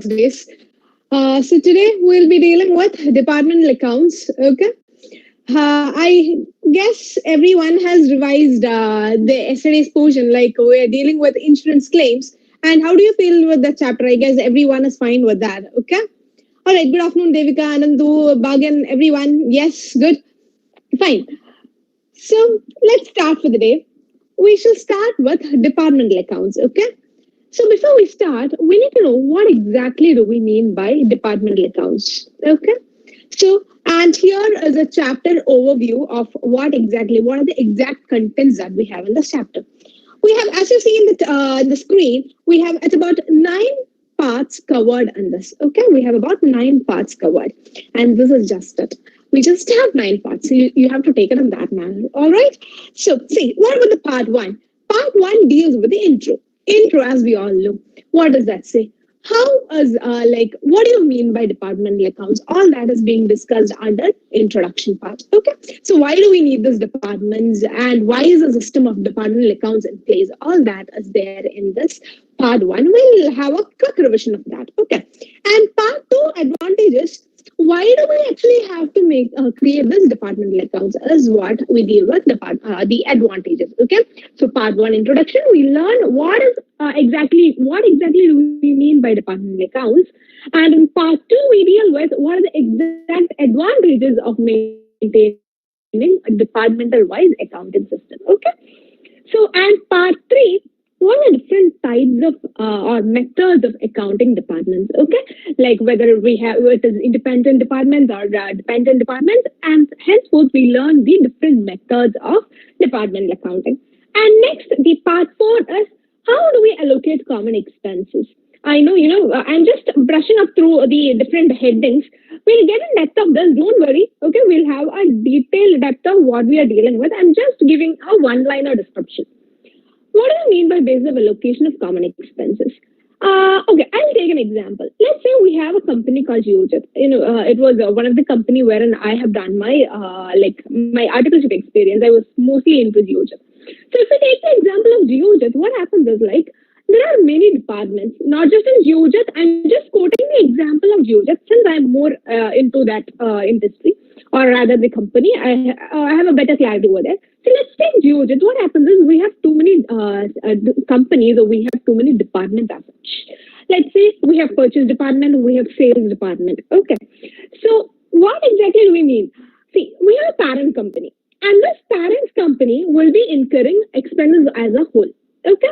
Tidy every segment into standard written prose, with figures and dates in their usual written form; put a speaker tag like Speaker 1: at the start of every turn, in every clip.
Speaker 1: days. So today we'll be dealing with departmental accounts. Okay. I guess everyone has revised the yesterday's portion. Like we're dealing with insurance claims. And how do you feel with that chapter? I guess everyone is fine with that. Okay. All right. Good afternoon, Devika, Anandu, Bagan, everyone. Yes, good. Fine. So let's start for the day. We shall start with departmental accounts. Okay. So before we start, we need to know what exactly do we mean by departmental accounts. Okay. So, and here is a chapter overview of what are the exact contents that we have in this chapter. We have, as you see in the screen, we have it's about 9 parts covered in this. Okay, we have about 9 parts covered, and this is just it. We just have 9 parts. So you have to take it in that manner. All right. So, see, what about the part one? Part one deals with the intro. Intro, as we all know. What does that say? How is what do you mean by departmental accounts? All that is being discussed under introduction part. Okay. So why do we need these departments and why is the system of departmental accounts in place? All that is there in this part one. We'll have a quick revision of that. Okay. And part two, advantages. Why do we actually have to create this departmental accounts is what we deal with the advantages. Okay. So part one introduction, we learn what exactly do we mean by departmental accounts, and in part two we deal with what are the exact advantages of maintaining a departmental wise accounting system. Okay. So, and part three, what are different types of or methods of accounting departments? Okay, like whether we have it is independent departments or dependent departments, and henceforth we learn the different methods of departmental accounting. And next, the part four is how do we allocate common expenses? I know, I'm just brushing up through the different headings. We'll get in depth of this. Don't worry. Okay, we'll have a detailed depth of what we are dealing with. I'm just giving a one-liner description. What do you mean by base of allocation of common expenses? Okay, I'll take an example. Let's say we have a company called Geojit. It was one of the company wherein I have done my my articleship experience. I was mostly into Geojit. So if we take the example of Geojit, what happens is like there are many departments, not just in Geojit. I'm just quoting the example of Geojit since I'm more into that industry or rather the company. I have a better clarity over there. So let's take Geojit. What happens is we have too many companies or we have too many departments as such. Let's say we have purchase department, we have sales department. Okay. So what exactly do we mean? See, we have a parent company and this parent company will be incurring expenses as a whole. Okay.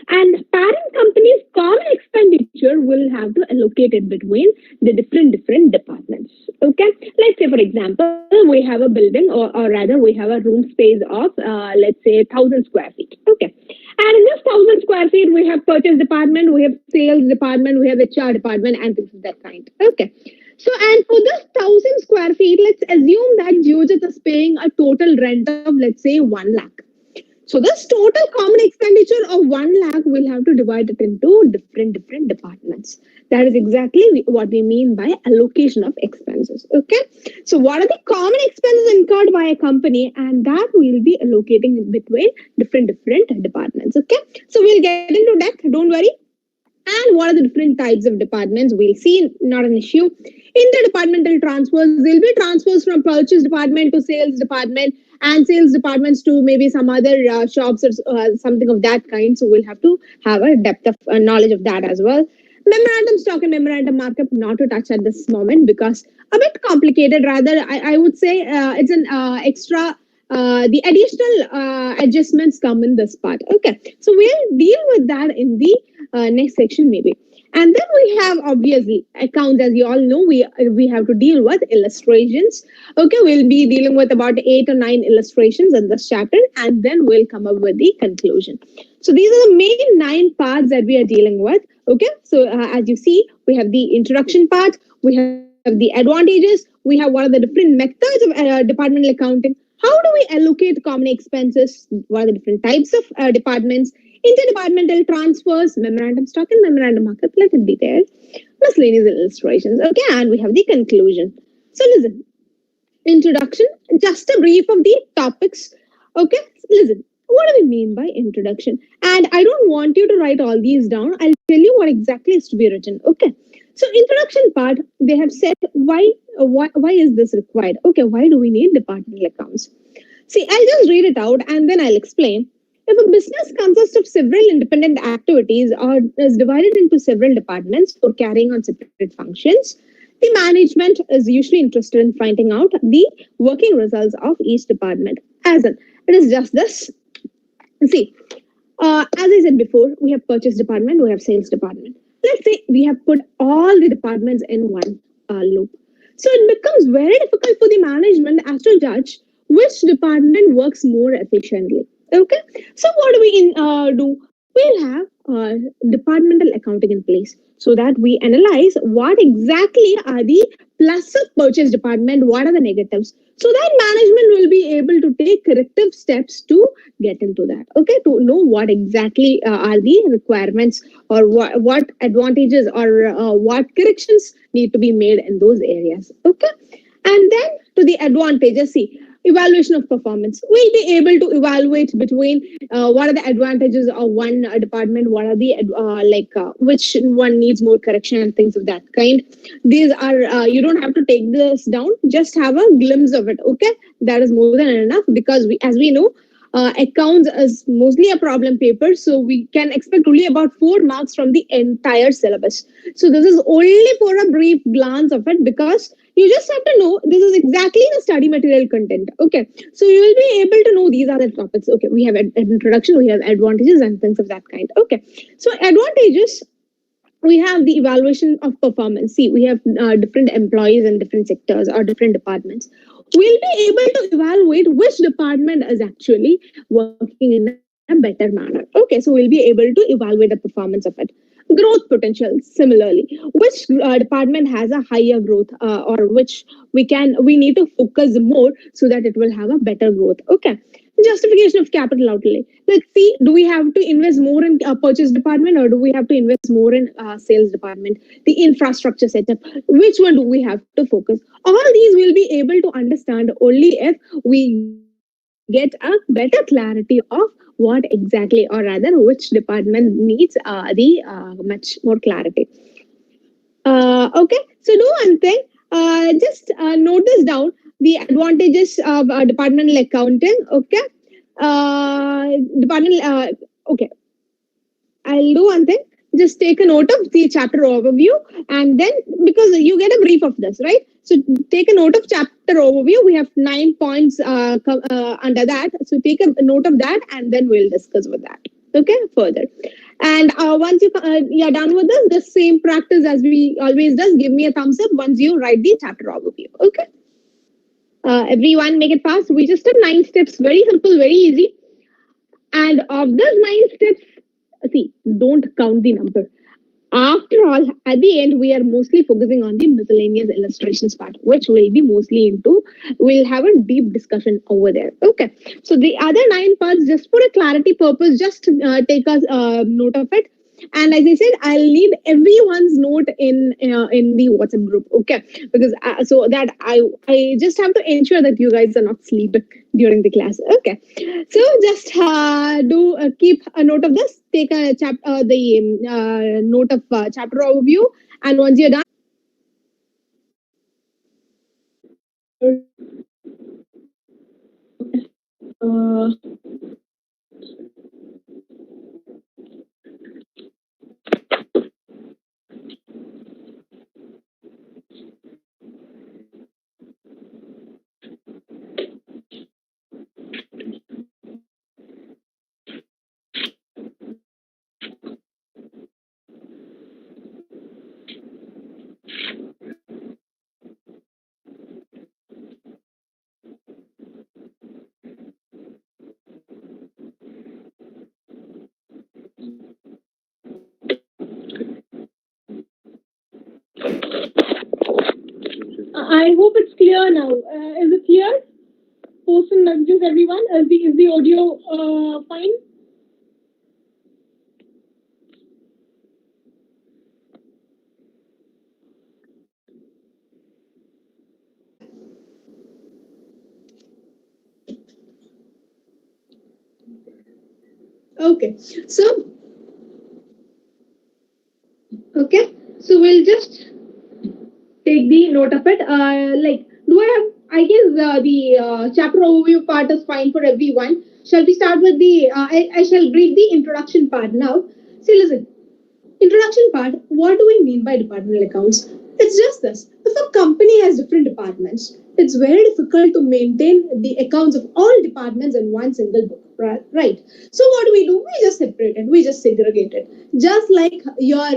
Speaker 1: And parent company's common expenditure will have to allocate it between the different departments. Okay. Let's say, for example, we have a building or rather we have a room space of, let's say 1,000 square feet. Okay. And in this 1,000 square feet, we have purchase department, we have sales department, we have HR department and things of that kind. Okay. So, and for this 1,000 square feet, let's assume that Geojit is paying a total rent of, let's say, 1 lakh. So this total common expenditure of 1 lakh, we'll have to divide it into different departments. That is exactly what we mean by allocation of expenses. Okay. So what are the common expenses incurred by a company, and that we'll be allocating between different departments. Okay. So we'll get into that. Don't worry. And what are the different types of departments? We'll see, not an issue. Interdepartmental transfers, there'll be transfers from purchase department to sales department and sales departments to maybe some other shops or something of that kind. So we'll have to have a depth of knowledge of that as well. Memorandum stock and memorandum markup, not to touch at this moment because a bit complicated. Rather, I would say it's an extra the additional adjustments come in this part. Okay, so we'll deal with that in the next section maybe. And then we have obviously accounts, as you all know, we have to deal with illustrations. Okay, we'll be dealing with about 8 or 9 illustrations in this chapter, and then we'll come up with the conclusion. So these are the main 9 parts that we are dealing with. Okay, so as you see, we have the introduction part, we have the advantages, we have what are the different methods of departmental accounting. How do we allocate common expenses? What are the different types of departments? Interdepartmental transfers, memorandum stock and memorandum markup, let it be there. Miscellaneous illustrations. Okay, and we have the conclusion. So listen, introduction, just a brief of the topics. Okay, listen, what do we mean by introduction? And I don't want you to write all these down. I'll tell you what exactly is to be written. Okay, So introduction part, they have said why is this required? Okay, why do we need departmental accounts? See, I'll just read it out and then I'll explain. If a business consists of several independent activities or is divided into several departments for carrying on separate functions, the management is usually interested in finding out the working results of each department. As in, it is just this. See, as I said before, we have purchase department, we have sales department. Let's say we have put all the departments in one loop. So it becomes very difficult for the management as to judge which department works more efficiently. Okay. So what do we do? We'll have departmental accounting in place so that we analyze what exactly are the plus of purchase department, what are the negatives, so that management will be able to take corrective steps to get into that. Okay, to know what exactly are the requirements or what advantages or what corrections need to be made in those areas. Okay, and then to the advantages, see, evaluation of performance. We'll be able to evaluate between what are the advantages of one department, what are the which one needs more correction and things of that kind. These are you don't have to take this down, just have a glimpse of it. Okay, that is more than enough, because we, as we know, accounts is mostly a problem paper, so we can expect only about 4 marks from the entire syllabus. So this is only for a brief glance of it, because you just have to know this is exactly the study material content. Okay, so you will be able to know these are the topics. Okay, we have introduction, we have advantages and things of that kind. Okay, so advantages, we have the evaluation of performance. See, we have different employees in different sectors or different departments. We'll be able to evaluate which department is actually working in a better manner. Okay, so we'll be able to evaluate the performance of it. Growth potential, similarly, which department has a higher growth, or which we need to focus more so that it will have a better growth. Okay, justification of capital outlay. Let's see, do we have to invest more in purchase department, or do we have to invest more in sales department? The infrastructure setup, which one do we have to focus? All these will be able to understand only if we get a better clarity of what exactly, or rather which department needs the much more clarity. Okay, so do one thing. Just note this down. The advantages of departmental accounting. Okay, departmental. Okay, I'll do one thing. Just take a note of the chapter overview, and then, because you get a brief of this, right? So take a note of chapter overview. We have 9 points under that. So take a note of that, and then we'll discuss with that. Okay, further. And once you're done with this, the same practice as we always does. Give me a thumbs up once you write the chapter overview. Okay. Everyone, make it fast. We just have 9 steps. Very simple, very easy. And of those 9 steps, see, don't count the number. After all, at the end, we are mostly focusing on the miscellaneous illustrations part, which will be mostly into, we'll have a deep discussion over there. Okay. So the other 9 parts, just for a clarity purpose, just take us note of it. And as I said, I'll need everyone's note in the WhatsApp group. Okay. Because so that I just have to ensure that you guys are not sleeping during the class. Okay. So just do keep a note of this. Take a the note of chapter overview, and once you're done, I hope it's clear now. Is it clear? Post and messages, everyone. Is the audio fine? Okay. So, okay. So we'll just note of it. Do I have? I guess the chapter overview part is fine for everyone. Shall we start with the? I shall read the introduction part now. See, listen. Introduction part. What do we mean by departmental accounts? It's just this. If a company has different departments, it's very difficult to maintain the accounts of all departments in one single book, right? So what do? We just separate it. We just segregate it. Just like your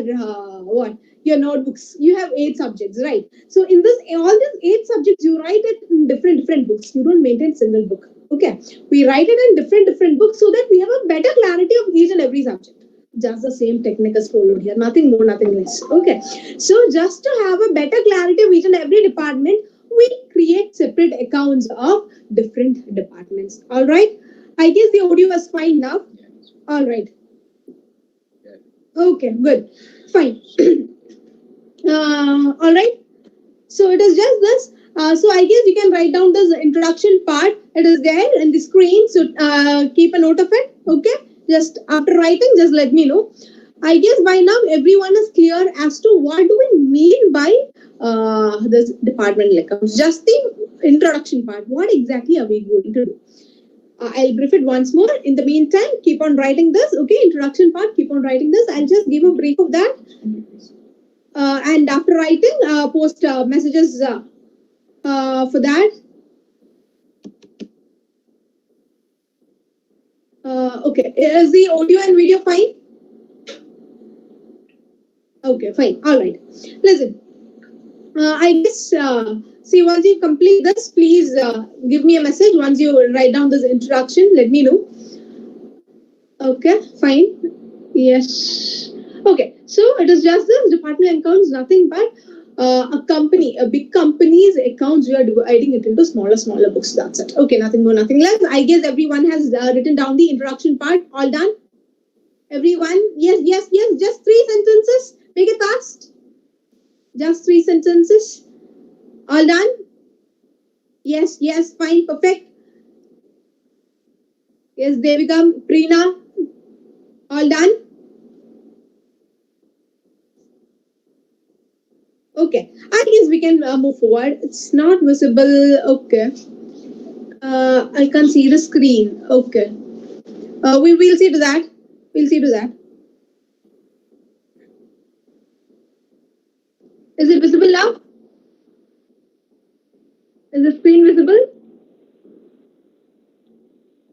Speaker 1: your notebooks. You have 8 subjects, right? So in this all these 8 subjects, you write it in different books. You don't maintain single book. Okay, we write it in different books so that we have a better clarity of each and every subject. Just the same technique is followed here, nothing more, nothing less. Okay, so just to have a better clarity of each and every department, we create separate accounts of different departments. All right, I guess the audio is fine now. All right, okay, good, fine. All right, so it is just this. So I guess you can write down this introduction part. It is there in the screen, so keep a note of it. Okay, just after writing, just let me know. I guess by now everyone is clear as to what do we mean by this departmental accounts. Just the introduction part. What exactly are we going to do? I'll brief it once more. In the meantime, keep on writing this. Okay, introduction part. Keep on writing this. I'll just give a brief of that. And after writing, post messages for that. Okay, is the audio and video fine? Okay, fine. All right. Listen, I guess, see, once you complete this, please give me a message. Once you write down this introduction, let me know. Okay, fine. Yes. Okay, so it is just this departmental accounts, nothing but a company, a big company's accounts, you are dividing it into smaller books. That's it. Okay, nothing more, nothing less. I guess everyone has written down the introduction part. All done? Everyone? Yes. Just 3 sentences. Make it fast. Just 3 sentences. All done? Yes, fine, perfect. Yes, they become Preena. All done? Okay, I guess we can move forward. It's not visible. Okay. I can't see the screen. Okay. We will see to that. We'll see to that. Is it visible now? Is the screen visible?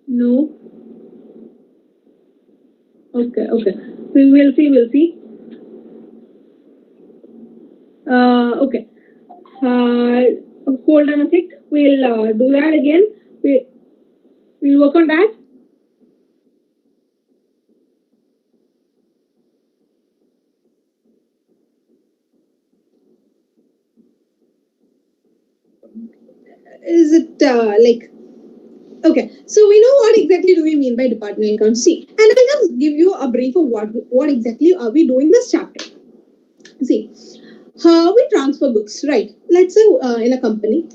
Speaker 1: No. Okay. We'll see. Okay. Hold on a sec. We'll do that again. We'll work on that. Is it like... Okay, so we know what exactly do we mean by departmental accounts. See, and I'll just give you a brief of what exactly are we doing this chapter. See, how we transfer books, right? Let's say in a company,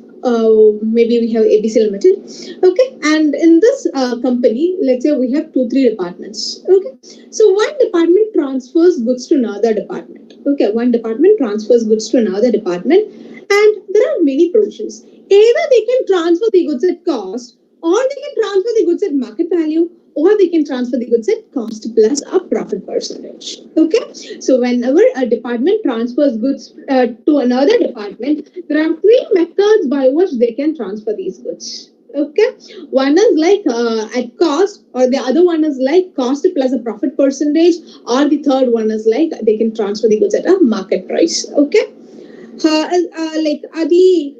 Speaker 1: maybe we have ABC Limited, okay? And in this company, let's say we have 2-3 departments, okay? So one department transfers goods to another department, okay? One department transfers goods to another department, and there are many provisions. Either they can transfer the goods at cost, or they can transfer the goods at market value, or they can transfer the goods at cost plus a profit percentage. Okay, so whenever a department transfers goods to another department, there are 3 methods by which they can transfer these goods. Okay, one is like at cost, or the other one is like cost plus a profit percentage, or the third one is like they can transfer the goods at a market price. Okay, like are the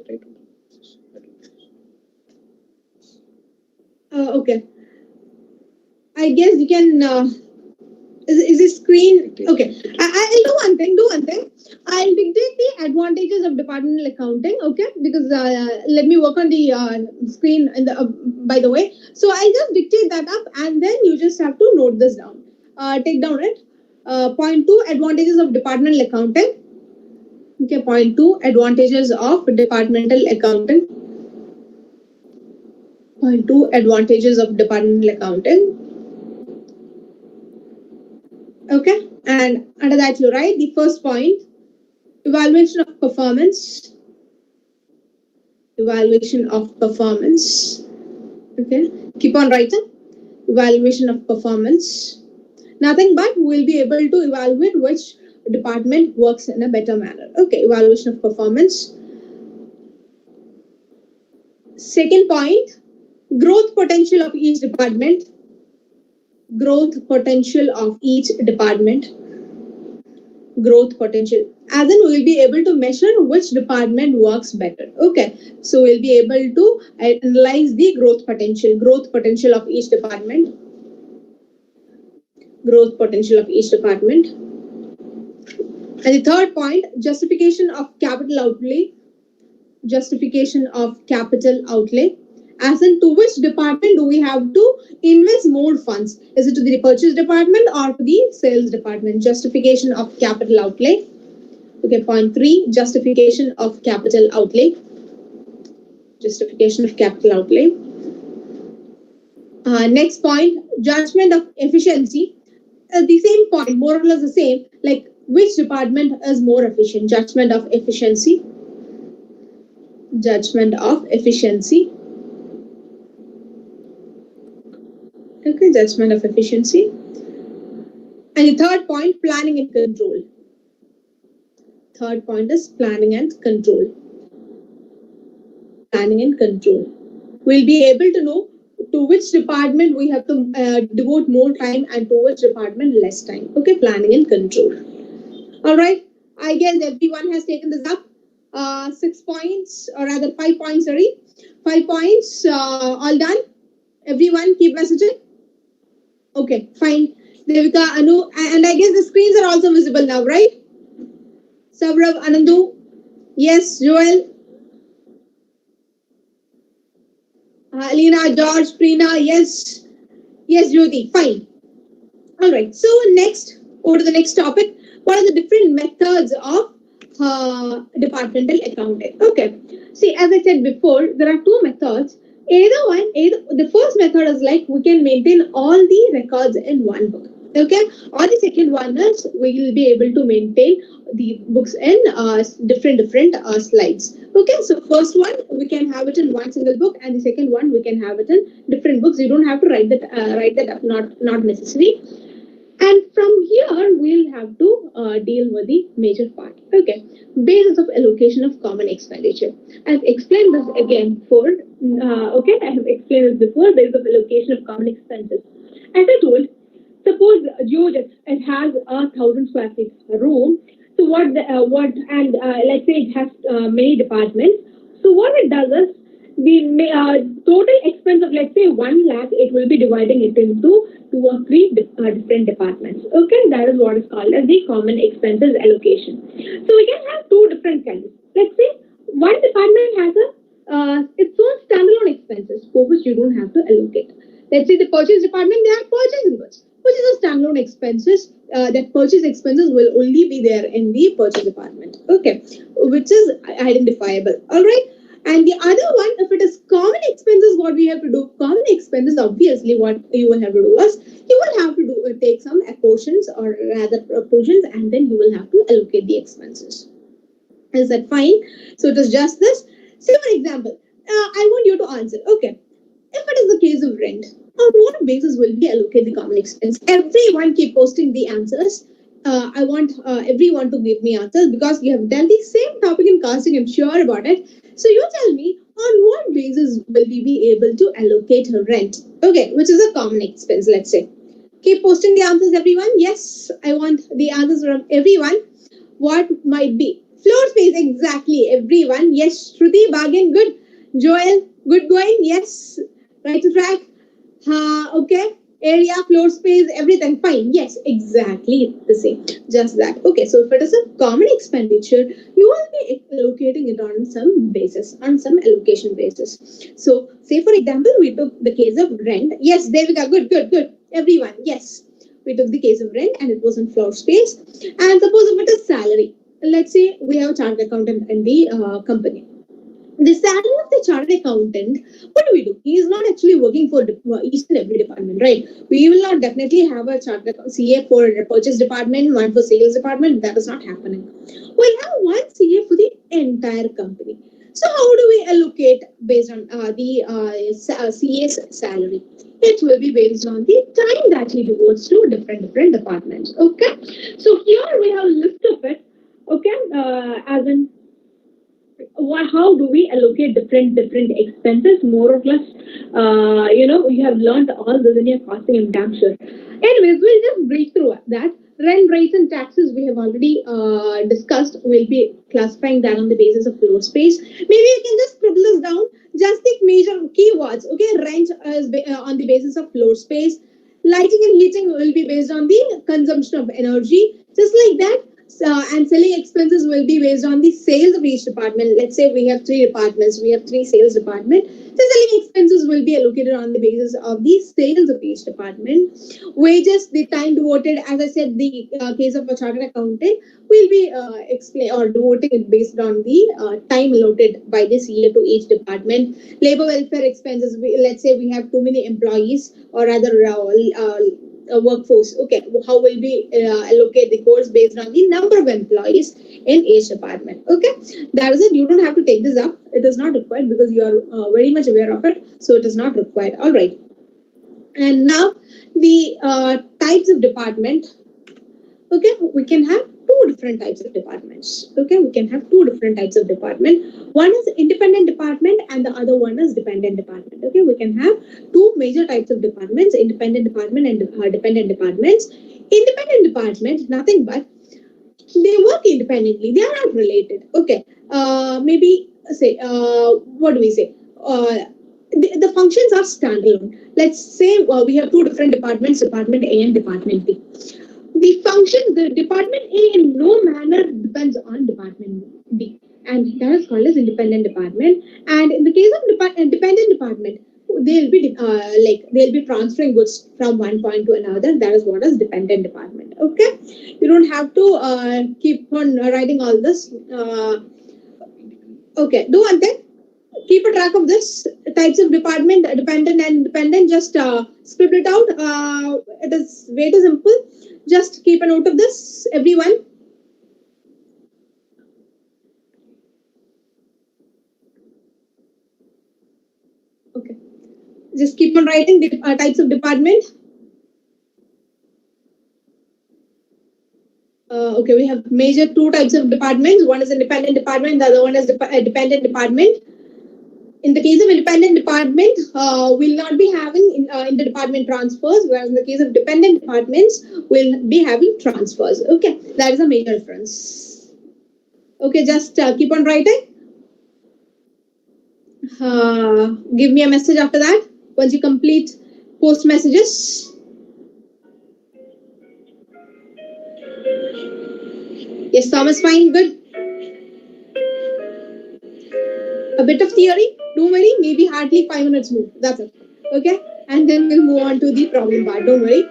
Speaker 1: okay. I guess you can. Is this screen okay? I'll do one thing. I'll dictate the advantages of departmental accounting. Okay, because let me work on the screen in the by the way. So I'll just dictate that up, and then you just have to note this down. Take down it. Point 2: advantages of departmental accounting. Okay, point 2: advantages of departmental accounting. Point 2: advantages of departmental accounting. Okay, and under that you write the first point: evaluation of performance. Evaluation of performance. Okay, keep on writing. Evaluation of performance. Nothing but we'll be able to evaluate which department works in a better manner. Okay, evaluation of performance. Second point, growth potential of each department. Growth potential of each department. Growth potential. As in, we'll be able to measure which department works better. Okay, so we'll be able to analyze the growth potential of each department. Growth potential of each department. And the third point, justification of capital outlay. Justification of capital outlay. As in, to which department do we have to invest more funds? Is it to the purchase department or to the sales department? Justification of capital outlay. Okay, point 3, justification of capital outlay. Justification of capital outlay. Next point, judgment of efficiency. The same point, more or less the same, like which department is more efficient? Judgment of efficiency. Judgment of efficiency. Okay, judgment of efficiency. And the third point, planning and control. Third point is planning and control. Planning and control. We'll be able to know to which department we have to devote more time and to which department less time. Okay, planning and control. All right, I guess everyone has taken this up. 6 points, or rather 5 points, sorry. 5 points, all done. Everyone keep messaging. Okay, fine. Devika, Anu, and I guess the screens are also visible now, right? Saurav, Anandu, yes, Joel, Alina, George, Preena, yes, yes, Jyoti, fine. All right, so next, over to the next topic. What are the different methods of departmental accounting? Okay, see, as I said before, there are 2 methods. The first method is like we can maintain all the records in one book. Okay, or the second one is we will be able to maintain the books in different slides. Okay, so first one we can have it in one single book, and the second one we can have it in different books. You don't have to write that up, not necessary. And from here we'll have to deal with the major part. Okay, basis of allocation of common expenditure. I've explained this again before. Okay, I have explained this before. Basis of allocation of common expenses. As I told, suppose George it has 1,000 square feet room. So let's say it has many departments. So what it does is the total expense of, let's say, 1 lakh, it will be dividing it into 2 or 3 different departments. Okay, that is what is called as the common expenses allocation. So we can have 2 different kinds. Let's say one department has its own standalone expenses for which you don't have to allocate. Let's say the purchase department, they have purchase inputs, which is a standalone expenses. That purchase expenses will only be there in the purchase department. Okay, which is identifiable. All right. And the other one, if it is common expenses, what we have to do? Common expenses, obviously, what you will have to do is you will have to take some portions, or rather portions, and then you will have to allocate the expenses. Is that fine? So it is just this. Say, for example, I want you to answer. Okay, if it is the case of rent, on what basis will we allocate the common expense? Everyone keep posting the answers. I want everyone to give me answers because you have done the same topic in casting. I'm sure about it. So you tell me on what basis will we be able to allocate rent? Okay, which is a common expense, let's say. Keep posting the answers, everyone. Yes, I want the answers from everyone. What might be? Floor space, exactly, everyone. Yes, Shruti, Bhagan, good. Joel, good going. Yes, right to track. Okay. Area, floor space, everything fine. Yes, exactly the same. Just that. Okay, so if it is a common expenditure, you will be allocating it on some basis, on some allocation basis. So, say for example, we took the case of rent. Yes, there we go. Good. Everyone, yes. We took the case of rent and it was in floor space. And suppose if it is salary. Let's say we have a chartered accountant in the company. The salary of the chartered accountant, what do? He is not actually working for each and every department, right? We will not definitely have a chartered CA for the purchase department, one for sales department. That is not happening. We have one CA for the entire company. So how do we allocate based on the CA's salary? It will be based on the time that he devotes to different departments. Okay. So here we have a list of it. Okay. As in how do we allocate different expenses, more or less. You have learned all this in your costing and capture. Anyways, we'll just break through that. Rent rates and taxes we have already discussed. We'll be classifying that on the basis of floor space. Maybe you can just scribble this down. Just take major keywords. Okay, rent is on the basis of floor space. Lighting and heating will be based on the consumption of energy. Just like that, and selling expenses will be based on the sales of each department. Let's say we have three departments. We have three sales department. The selling expenses will be allocated on the basis of the sales of each department. Wages, the time devoted, as I said, the case of a chartered accountant will be explain or devoting it based on the time allotted by this year to each department. Labor welfare expenses. Let's say we have too many employees, or rather workforce. Okay, how will we allocate the course based on the number of employees in each department? Okay, that is it. You don't have to take this up. It is not required because you are very much aware of it. So it is not required. All right. And now the types of department. Okay, we can have two different types of departments. Okay, we can have two different types of department. One is independent department and the other one is dependent department. Okay, we can have two major types of departments: independent department and dependent departments. Independent department, nothing but they work independently. They are not related. Okay, maybe say what do we say? The functions are standalone. Let's say we have two different departments, department A and department B. The function, the department A in no manner depends on department B, and that is called as independent department. And in the case of dependent department, they'll be transferring goods from one point to another. That is what is dependent department. Okay, you don't have to keep on writing all this. Okay, do one thing. Keep a track of this types of department, dependent and dependent. Just scribble it out. It is way too simple. Just keep a note of this, everyone. Okay. Just keep on writing the types of department. Okay, we have major two types of departments. One is independent department, the other one is dependent department. In the case of independent department, we'll not be having inter-department transfers, whereas in the case of dependent departments, we'll be having transfers. Okay, that is a major difference. Okay, just keep on writing. Give me a message after that once you complete post messages. Yes, Thomas, fine, good. A bit of theory, don't worry, maybe hardly 5 minutes more. That's it. Okay, and then we'll move on to the problem part. Don't worry.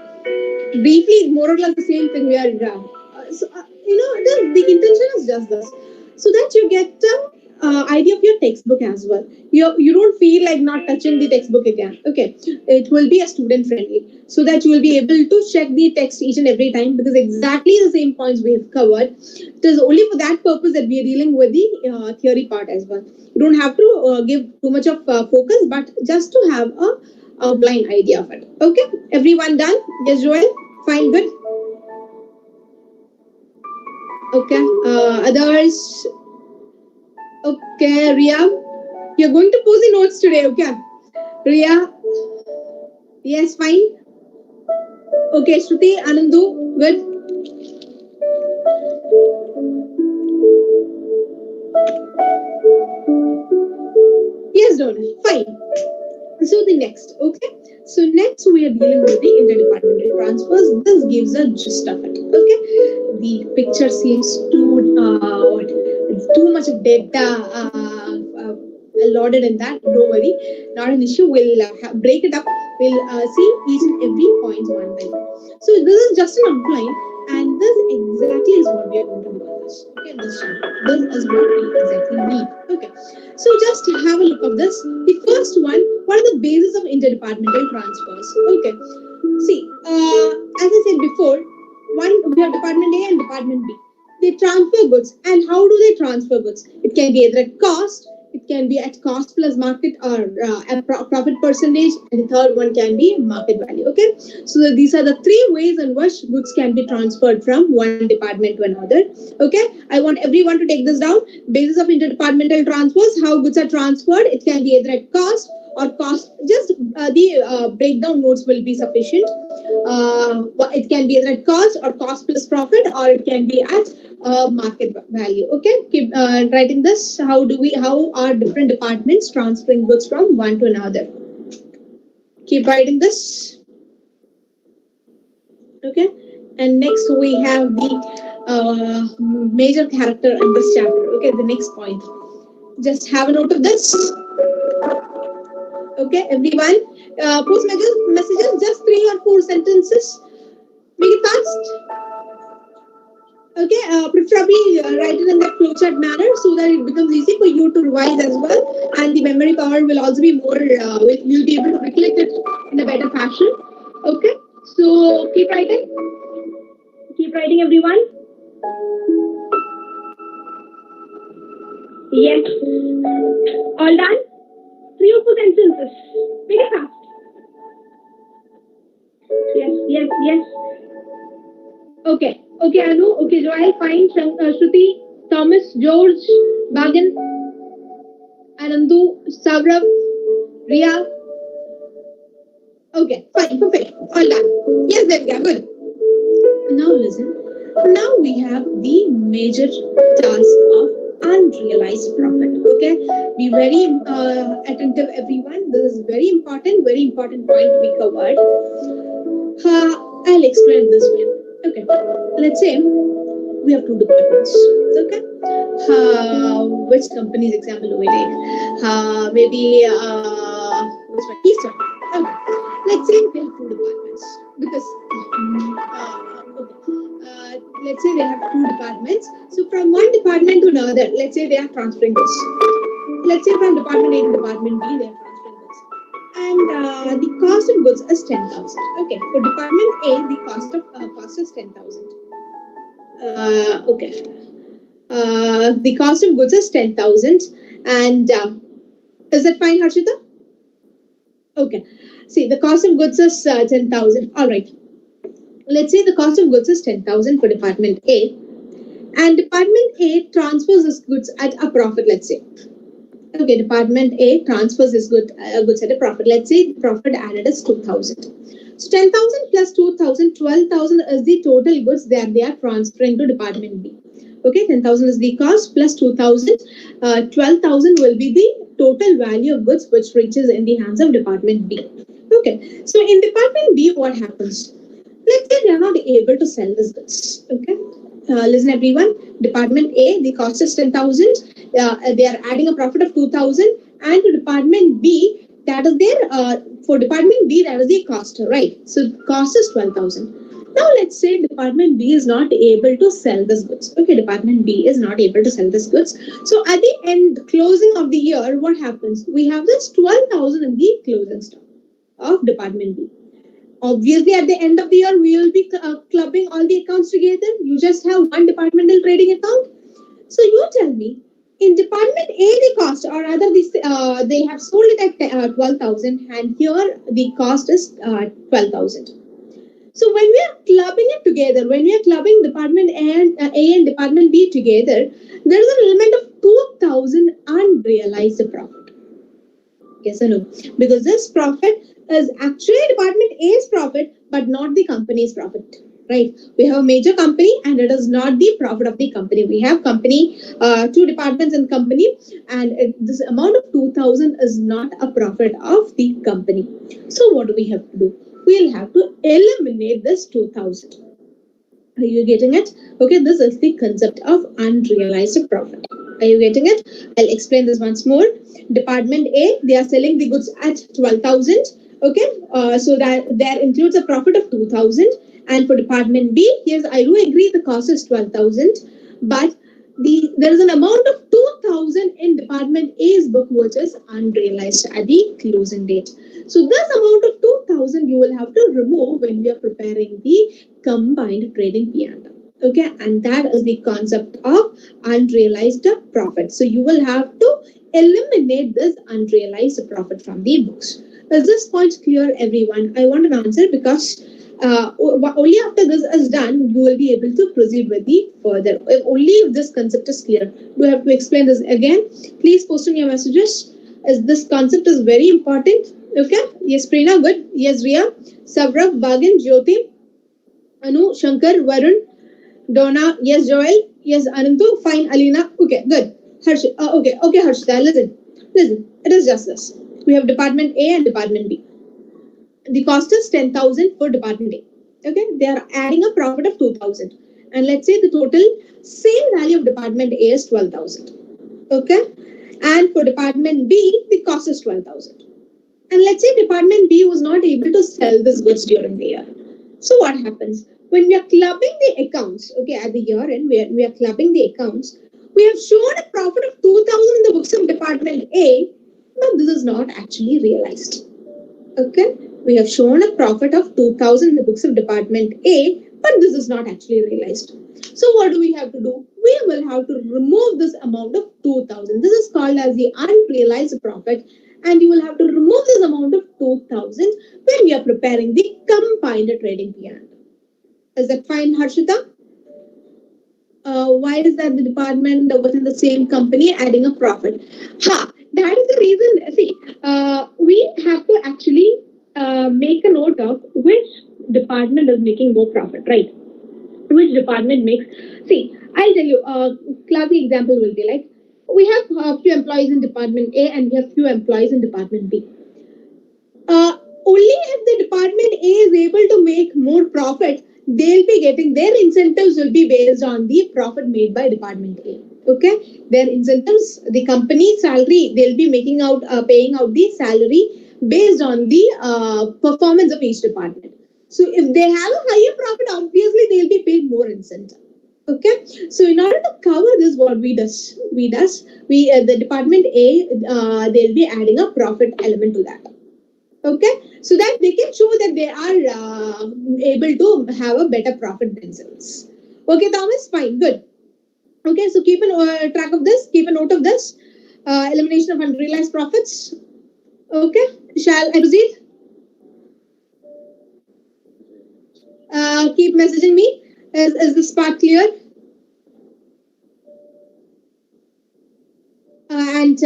Speaker 1: Briefly, more or less the same thing we are. The intention is just this, so that you get idea of your textbook as well. You don't feel like not touching the textbook again. Okay, it will be a student friendly, so that you will be able to check the text each and every time, because exactly the same points we have covered. It is only for that purpose that we are dealing with the theory part as well. You don't have to give too much of focus, but just to have a outline idea of it. Okay, everyone done? Yes, Joel? Fine, good. Okay, others? Okay, Ria, you're going to post the notes today, okay? Ria? Yes, fine. Okay, Shruti, Anandu, good. Yes, Donna, fine. So the next, okay? So next we are dealing with the interdepartmental transfers. This gives a gist of it, okay? The picture seems too much of data allotted in that. Don't worry, not an issue. We'll break it up. We'll see each and every point one by one. So this is just an outline, and this exactly is what we are going to do on this. Okay, this is what we exactly need. Okay, so just have a look of this. The first one, what are the bases of interdepartmental transfers? Okay, see, as I said before, we have department A and department B. They transfer goods, and how do they transfer goods? It can be either at cost, it can be at cost plus market or profit percentage, and the third one can be market value. Okay, so these are the three ways in which goods can be transferred from one department to another. Okay, I want everyone to take this down. Basis of interdepartmental transfers, how goods are transferred. It can be either at cost or cost. Just the breakdown notes will be sufficient. It can be either at cost or cost plus profit, or it can be at market value. Okay, keep writing this. How are different departments transferring goods from one to another? Keep writing this. Okay, and next we have the major character in this chapter. Okay, the next point. Just have a note of this. Okay, everyone. Post messages, just 3 or 4 sentences. Make it fast. Okay, preferably write it in the flowchart manner so that it becomes easy for you to revise as well, and the memory power will also be more. You'll be able to recollect it in a better fashion. Okay, so keep writing. Keep writing, everyone. Yes. All done? 3 or 4 sentences. Make it fast. Yes. Okay, Anu. Okay, Joel, fine. Shruti, Thomas, George, Bagan, Anandu, Saurav, Ria. Okay, fine, perfect. All done. Yes, there we go. Good. Now listen. Now we have the major task of unrealized profit. Okay, be very attentive, everyone. This is very important point to be covered. I'll explain this way. Okay, let's say we have 2 departments. Okay, which company's example do we take? Maybe which one? Eastern. Okay, let's say we have 2 departments because let's say they have 2 departments. So from one department to another, let's say they are transferring goods. Let's say from department A to department B, they are transferring goods. And the cost of goods is 10,000. Okay, for department A, the cost is 10,000. Okay. The cost of goods is 10,000, and is that fine, Harshita? Okay. See, the cost of goods is 10,000. All right. Let's say the cost of goods is 10,000 for department A, and department A transfers its goods at a profit. Let's say. Okay, department A transfers its goods at a profit. Let's say the profit added is 2,000. So 10,000 plus 2,000, 12,000 is the total goods that they are transferring to department B. Okay, 10,000 is the cost plus 2,000. 12,000 will be the total value of goods which reaches in the hands of department B. Okay, so in department B, what happens? Let's say they are not able to sell these goods. Okay, listen, everyone. Department A, the cost is 10,000. They are adding a profit of 2,000, and to department B, that is their for department B, that is the cost, right? So cost is 12,000. Now let's say department B is not able to sell this goods. Okay, department B is not able to sell this goods. So at the end, closing of the year, what happens? We have this 12,000 in the closing stock of department B. Obviously, at the end of the year, we will be clubbing all the accounts together. You just have one departmental trading account. So you tell me, in department A, the cost, or rather, they have sold it at 12,000, and here the cost is 12,000. So when we are clubbing it together, when we are clubbing department A and department B together, there is an element of 2,000 unrealized profit. Yes or no? Because this profit is actually department A's profit, but not the company's profit. Right? We have a major company, and it is not the profit of the company. We have company, 2 departments in company, and this amount of 2,000 is not a profit of the company. So what do we have to do? We'll have to eliminate this 2,000. Are you getting it? Okay, this is the concept of unrealized profit. Are you getting it? I'll explain this once more. Department A, they are selling the goods at 12,000. Okay, so that there includes a profit of 2,000. And for department B, yes, I do agree the cost is 12,000, but there is an amount of 2,000 in department A's book which is unrealized at the closing date. So this amount of 2,000 you will have to remove when we are preparing the combined trading P&L. Okay, and that is the concept of unrealized profit. So you will have to eliminate this unrealized profit from the books. Is this point clear, everyone? I want an answer because only after this is done, you will be able to proceed with the further. Only if this concept is clear. Do I have to explain this again? Please post in your messages. As this concept is very important. Okay? Yes, Preena, good. Yes, Ria. Savrab, Bagan, Jyoti, Anu, Shankar, Varun, Donna, yes, Joel, yes, Anantu, fine, Alina, okay, good. Okay, Harshita, listen, it is just this. We have Department A and Department B. The cost is 10,000 for Department A. Okay, they are adding a profit of 2,000. And let's say the total sale value of Department A is 12,000. Okay, and for Department B, the cost is 12,000. And let's say Department B was not able to sell this goods during the year. So what happens? When we are clubbing the accounts, okay, at the year end, we are clubbing the accounts, we have shown a profit of 2,000 in the books of Department A, but this is not actually realized. Okay, we have shown a profit of 2,000 in the books of Department A, but this is not actually realized. So what do we have to do? We will have to remove this amount of 2,000. This is called as the unrealized profit, and you will have to remove this amount of 2,000 when we are preparing the combined trading P&L. Is that fine, Harshita? Why is that the department within the same company adding a profit? That is the reason. See, we have to actually make a note of which department is making more profit, right? Which department makes. See, I'll tell you. Classic example will be like we have a few employees in Department A and we have few employees in Department B. Only if the Department A is able to make more profit, they'll be getting their incentives will be based on the profit made by Department A. Okay, their incentives, the company salary, they'll be making out, paying out the salary based on the performance of each department. So if they have a higher profit, obviously they'll be paid more incentive. Okay, so in order to cover this, what we the Department A, they'll be adding a profit element to that. Okay, so that they can show that they are able to have a better profit themselves. Okay, Thomas, fine, good. Okay, so keep a track of this, keep a note of this. Elimination of unrealized profits. Okay, shall I proceed? Keep messaging me. Is this part clear? And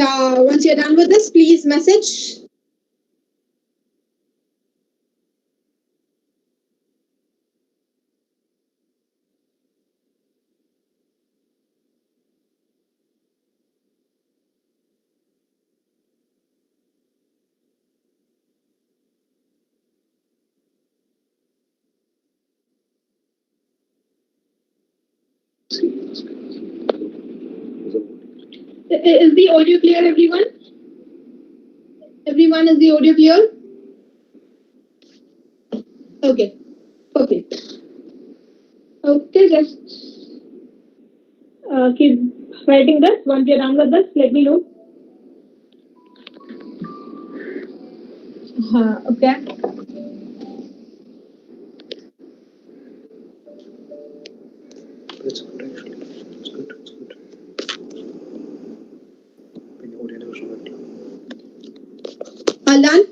Speaker 1: once you're done with this, please message. Is the audio clear, everyone? Everyone, is the audio clear? Okay. Okay. Okay, just keep writing this. Once you're done with this, let me know. Okay.
Speaker 2: That's good actually. It's good. It's good.
Speaker 1: All done?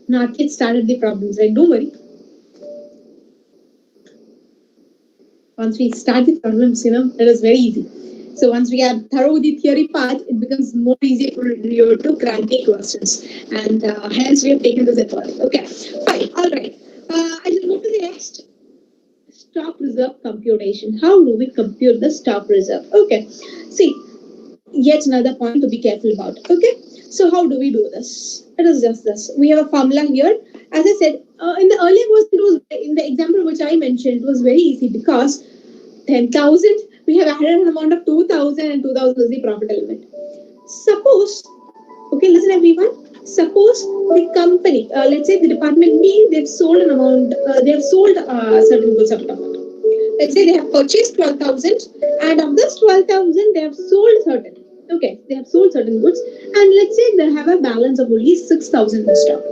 Speaker 1: Not yet started the problems, right? Don't worry. Once we start the problems, it is very easy. So once we are thorough with the theory part, it becomes more easier for you to crack the questions. And hence we have taken this effort. Okay, fine, all right. I will move to the next. Stock reserve computation. How do we compute the stock reserve? Okay, see, yet another point to be careful about. Okay, so how do we do this? It is just this. We have a formula here. As I said, in the earlier question, it was in the example which I mentioned, it was very easy because 10,000, we have added an amount of 2,000 and 2,000 is the profit element. Suppose, okay, listen everyone. Suppose the company, let's say the Department B, they've sold an amount, they've sold certain goods of amount. Let's say they have purchased 12,000 and of this 12,000, they have sold certain. Okay, they have sold certain goods and let's say they have a balance of only 6,000 in stock.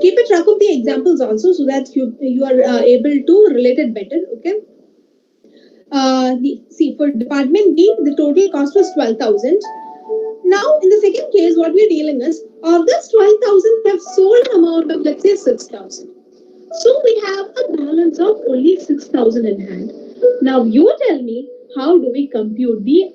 Speaker 1: Keep a track of the examples also so that you are able to relate it better. Okay. See, for Department B, the total cost was 12,000 Now, in the second case, what we're dealing is, of this 12,000, we have sold an amount of, let's say, 6,000. So we have a balance of only 6,000 in hand. Now you tell me, how do we compute the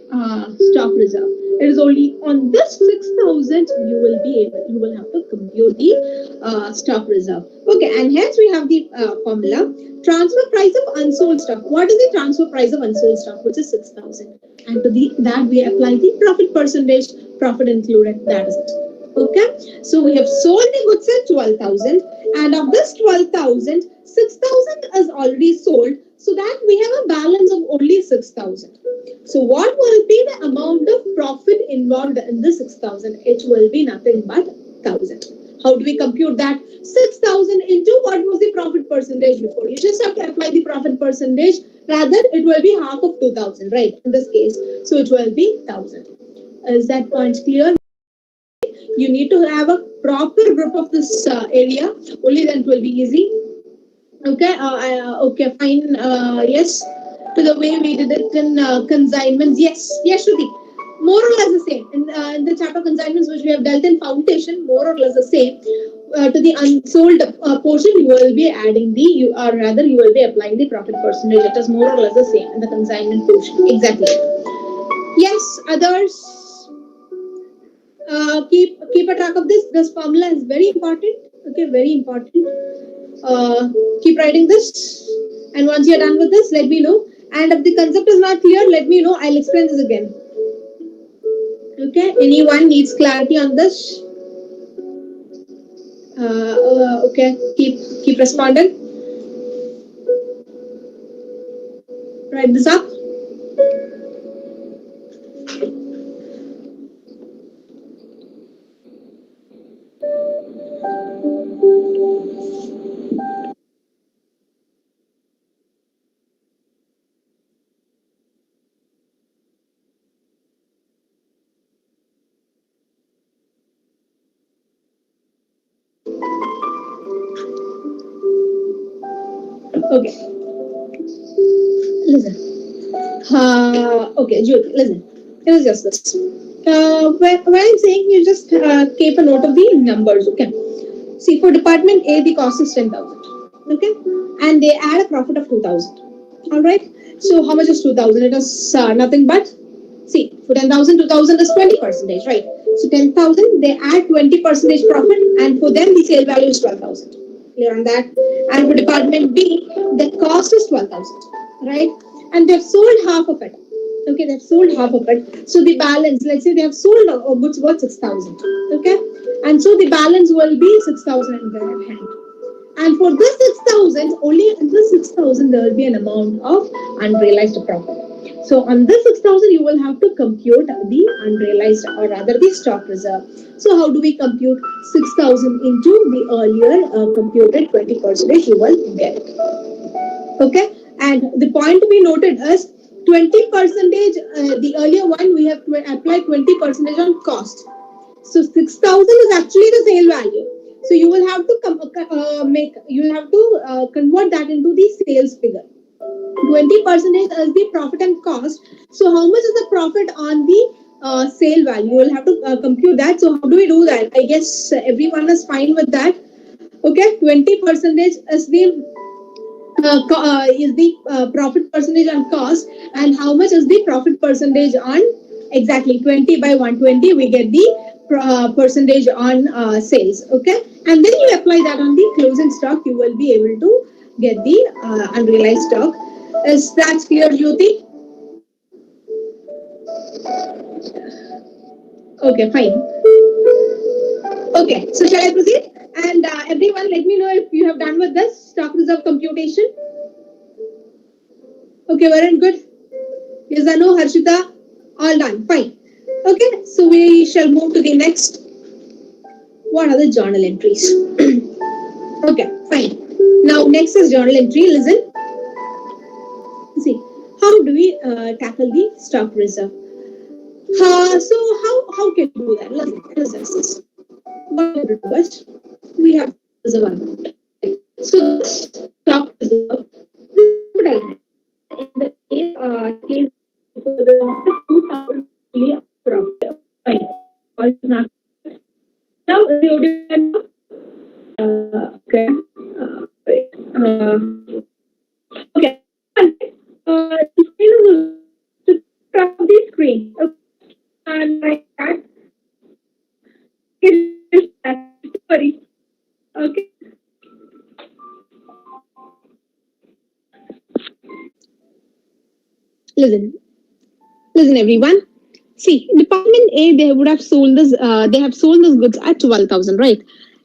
Speaker 1: stock reserve? It is only on this 6,000 you will have to compute the stock reserve. Okay, and hence we have the formula: transfer price of unsold stock. What is the transfer price of unsold stock? Which is 6,000, and to that we apply the profit percentage, profit included. That is it. Okay, so we have sold the goods at 12,000, and of this 12,000, 6,000 is already sold, so that we have a balance of only 6,000. So what will be the amount of profit involved in the 6,000? It will be nothing but 1,000. How do we compute that? 6,000 into what was the profit percentage before? You just have to apply the profit percentage. Rather, it will be half of 2,000, right? In this case, so it will be 1,000. Is that point clear? You need to have a proper grip of this area. Only then it will be easy. Okay. Okay. Fine. Yes. To the way we did it in consignments. Yes. Yes, Shruti. More or less the same. In the chapter consignments, which we have dealt in foundation, more or less the same. To the unsold portion, you will be adding or rather, you will be applying the profit percentage. It is more or less the same in the consignment portion. Exactly. Yes. Others. Keep a track of this. This formula is very important. Okay, very important. Keep writing this, and once you're done with this, let me know. And if the concept is not clear, let me know. I'll explain this again. Okay. Anyone needs clarity on this? Okay. Keep responding. Write this up. Okay. Listen. Okay, Jude, listen. It was just this. When I'm saying, you just keep a note of the numbers, okay? See, for department A, the cost is 10,000, okay? And they add a profit of 2,000. All right? So, how much is 2,000? It is nothing but, see, for 10,000, 2,000 is 20%, right? So, 10,000, they add 20% profit, and for them, the sale value is 12,000. Clear on that? And for department B, the cost is 12,000, right? And they've sold half of it. Okay, they've sold half of it. So the balance, let's say they have sold goods worth 6,000. Okay, and so the balance will be 6,000 in their hand. And for this 6,000, only in this 6,000 there will be an amount of unrealized profit. So on this 6,000, you will have to compute the unrealized, or rather the stock reserve. So how do we compute 6,000 into the earlier computed 20%? You will get. Okay, and the point to be noted is 20%. The earlier one we have applied 20% on cost. So 6,000 is actually the sale value. So you will have to convert that into the sales figure. 20% is the profit and cost. So how much is the profit on the sale value? You will have to compute that. So how do we do that? I guess everyone is fine with that. Okay, 20% is the profit percentage on cost, and how much is the profit percentage on, exactly 20 by 120 we get the percentage on sales. Okay, and then you apply that on the closing stock, you will be able to get the unrealized stock. Is that clear, Jyoti? Okay, fine. Okay, so shall I proceed? And everyone, let me know if you have done with this stock reserve computation. Okay, very good. Yes, I know, Harshita. All done. Fine. Okay, so we shall move to the next. What are the journal entries? Okay, fine. Now, next is journal entry. Listen. See, how do we tackle the stock reserve? So, how can we do that? Let's what we do is, we have reserve amount. So, stock reserve, in the case for the 2,000 profit. Fine. Now, is the audio clear now? Okay. Okay. The screen is across the screen. Okay. And like that, it's sorry. Okay. Listen, listen, everyone. See, Department A, they would have sold this. They have sold this goods at 12,000, right?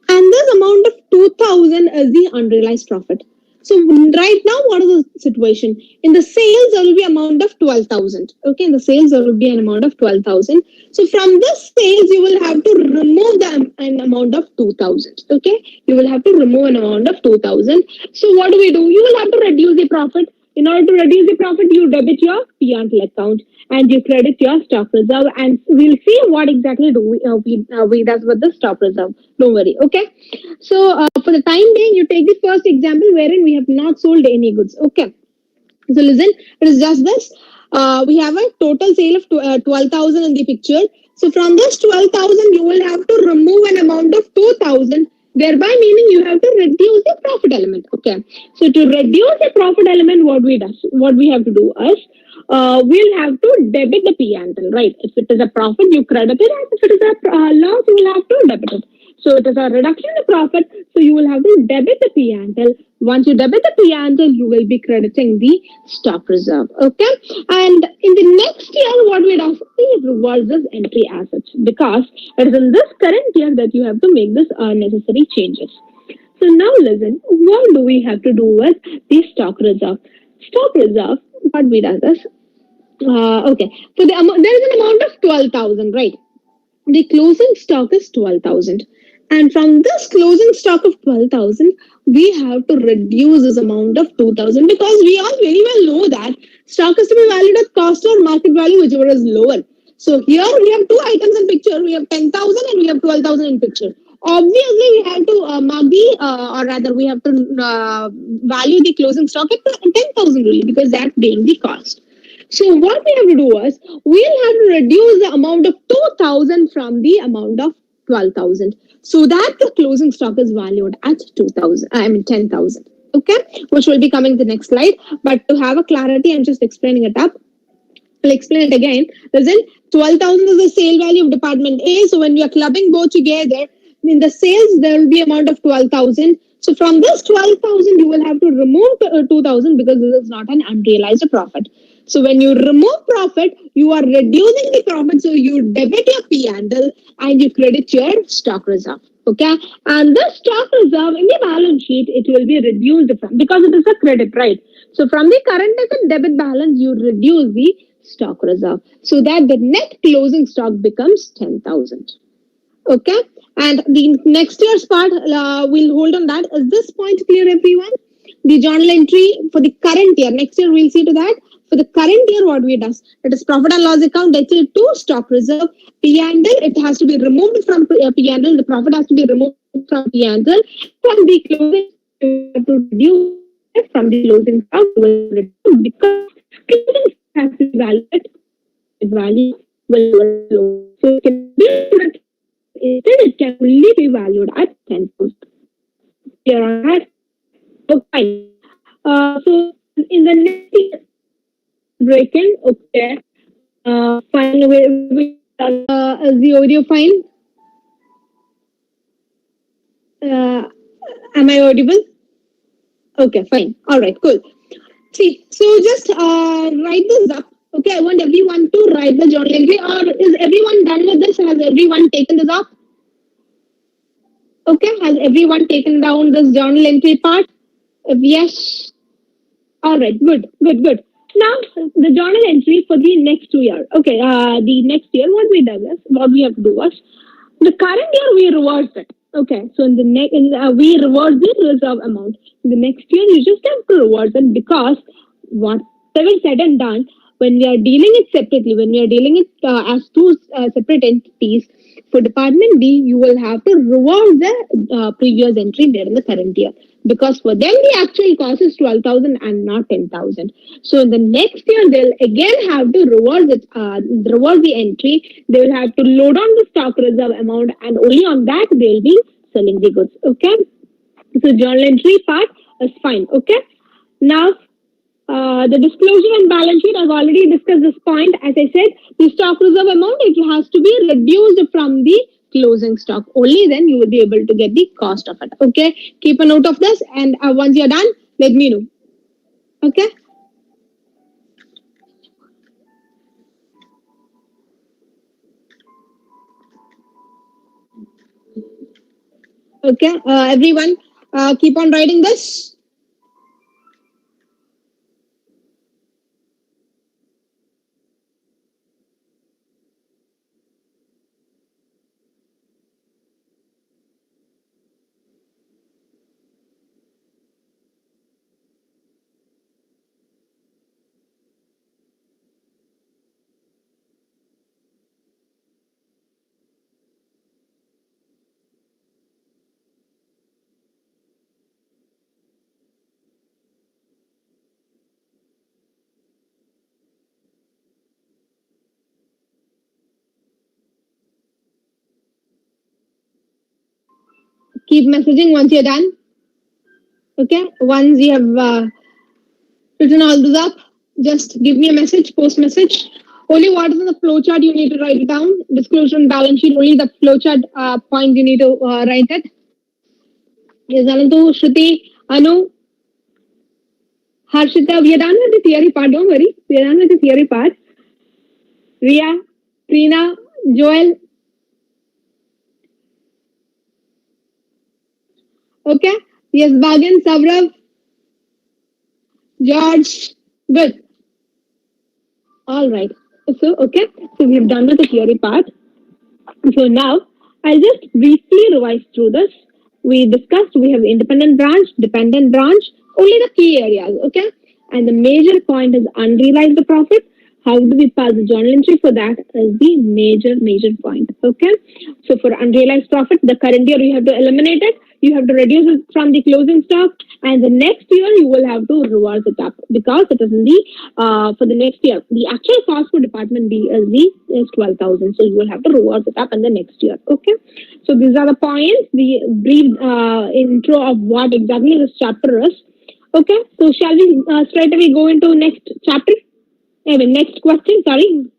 Speaker 1: And this amount of 2,000 is the unrealized profit. So right now, what is the situation? In the sales, there will be amount of 12,000. Okay, in the sales, there will be an amount of 12,000. So from this sales, you will have to remove an amount of 2,000. Okay, you will have to remove an amount of 2,000. So what do? You will have to reduce the profit. In order to reduce the profit, you debit your P&L account and you credit your stock reserve, and we'll see what exactly do we does with the stock reserve. Don't worry. Okay. So for the time being, you take the first example wherein we have not sold any goods. Okay. So listen, it is just this. We have a total sale of 12,000 in the picture. So from this 12,000, you will have to remove an amount of 2,000, thereby meaning you have to reduce the profit element. Okay. So to reduce the profit element, what we have to do is we'll have to debit the P&L, right? If it is a profit, you credit it, and if it is a loss, you will have to debit it. So it is a reduction in the profit, so you will have to debit the P&L. Once you debit the P&L, you will be crediting the stock reserve. Okay, and in the next year, what we do, we reverse this entry assets because it is in this current year that you have to make this necessary changes. So now listen, what do we have to do with the stock reserve? Stock reserve, what we do is, okay, so there is an amount of 12,000, right? The closing stock is 12,000. And from this closing stock of 12,000, we have to reduce this amount of 2,000 because we all very well know that stock is to be valued at cost or market value, whichever is lower. So here we have two items in picture. We have 10,000 and we have 12,000 in picture. Obviously, we have to mark the, or rather, we have to value the closing stock at 10,000 really because that being the cost. So what we have to do is we'll have to reduce the amount of 2,000 from the amount of 12,000 so that the closing stock is valued at 2,000, I mean 10,000. Okay, which will be coming the next slide. But to have a clarity, I'm just explaining it up. I'll explain it again. Listen, 12,000 is the sale value of Department A. So when we are clubbing both together, in the sales, there will be amount of 12,000. So from this 12,000, you will have to remove 2,000 because this is not an unrealized profit. So when you remove profit, you are reducing the profit. So you debit your P&L and you credit your stock reserve. Okay. And the stock reserve in the balance sheet, it will be reduced from, because it is a credit, right? So from the current asset debit balance, you reduce the stock reserve so that the net closing stock becomes 10,000. Okay. And the next year's part, we'll hold on that. Is this point clear, everyone? The journal entry for the current year. Next year, we'll see to that. For the current year, what we does, it is profit and loss account, debted to stock reserve, P&L, it has to be removed from P&L, the profit has to be removed from P&L, from the closing, to reduce it from the closing stock, because closing has to be valued, value will low. So it can be, instead it can only be valued at 10,000. Here on that, okay. So in the next year, breaking, okay. Fine. Is the audio fine? Am I audible? Okay, fine. All right, cool. See, so just write this up. Okay, I want everyone to write the journal entry. Or is everyone done with this? Has everyone taken this up? Okay, has everyone taken down this journal entry part? If yes, all right, good. Now, the journal entry for the next 2 years. Okay, the next year, what we have to do is, the current year we reversed it. Okay, so in the next, we reverse the reserve amount. In the next year, you just have to reverse it because whatever said and done, when we are dealing it separately, when we are dealing it as two separate entities, for Department B, you will have to reverse the previous entry there in the current year. because for them the actual cost is 12,000 and not 10,000. So in the next year they'll again have to reverse the entry. They will have to load on the stock reserve amount, and only on that they'll be selling the goods. Okay. So journal entry part is fine. Okay. Now the disclosure and balance sheet, I've already discussed this point. As I said, the stock reserve amount, it has to be reduced from the closing stock. Only then you will be able to get the cost of it. Okay. Keep a note of this, and once you're done, let me know. Okay. Okay. Everyone, keep on writing this. Keep messaging once you're done. Okay. Once you have written all this up, just give me a message, post message. Only what is in the flowchart you need to write it down. Disclosure and balance sheet, only the flowchart point you need to write it. Yes, Anantu, Shruti, Anu, Harshita, we are done with the theory part. Don't worry, we are done with the theory part. Ria, Trina, Joel. Okay. Yes, Bhagan, Savrav, George. Good. All right. So, okay. So we have done with the theory part. So now I'll just briefly revise through this. We discussed we have independent branch, dependent branch, only the key areas, okay? And the major point is unrealized profit. How do we pass the journal entry for that is the major point, okay? So for unrealized profit, the current year you have to eliminate it, you have to reduce it from the closing stock, and the next year you will have to reverse it up because it is in the for the next year. The actual cost for Department B is 12,000, so you will have to reverse it up in the next year. Okay, so these are the points. The brief intro of what exactly this chapter is. Okay, so shall we straight away go into next chapter? I mean, next question. Sorry,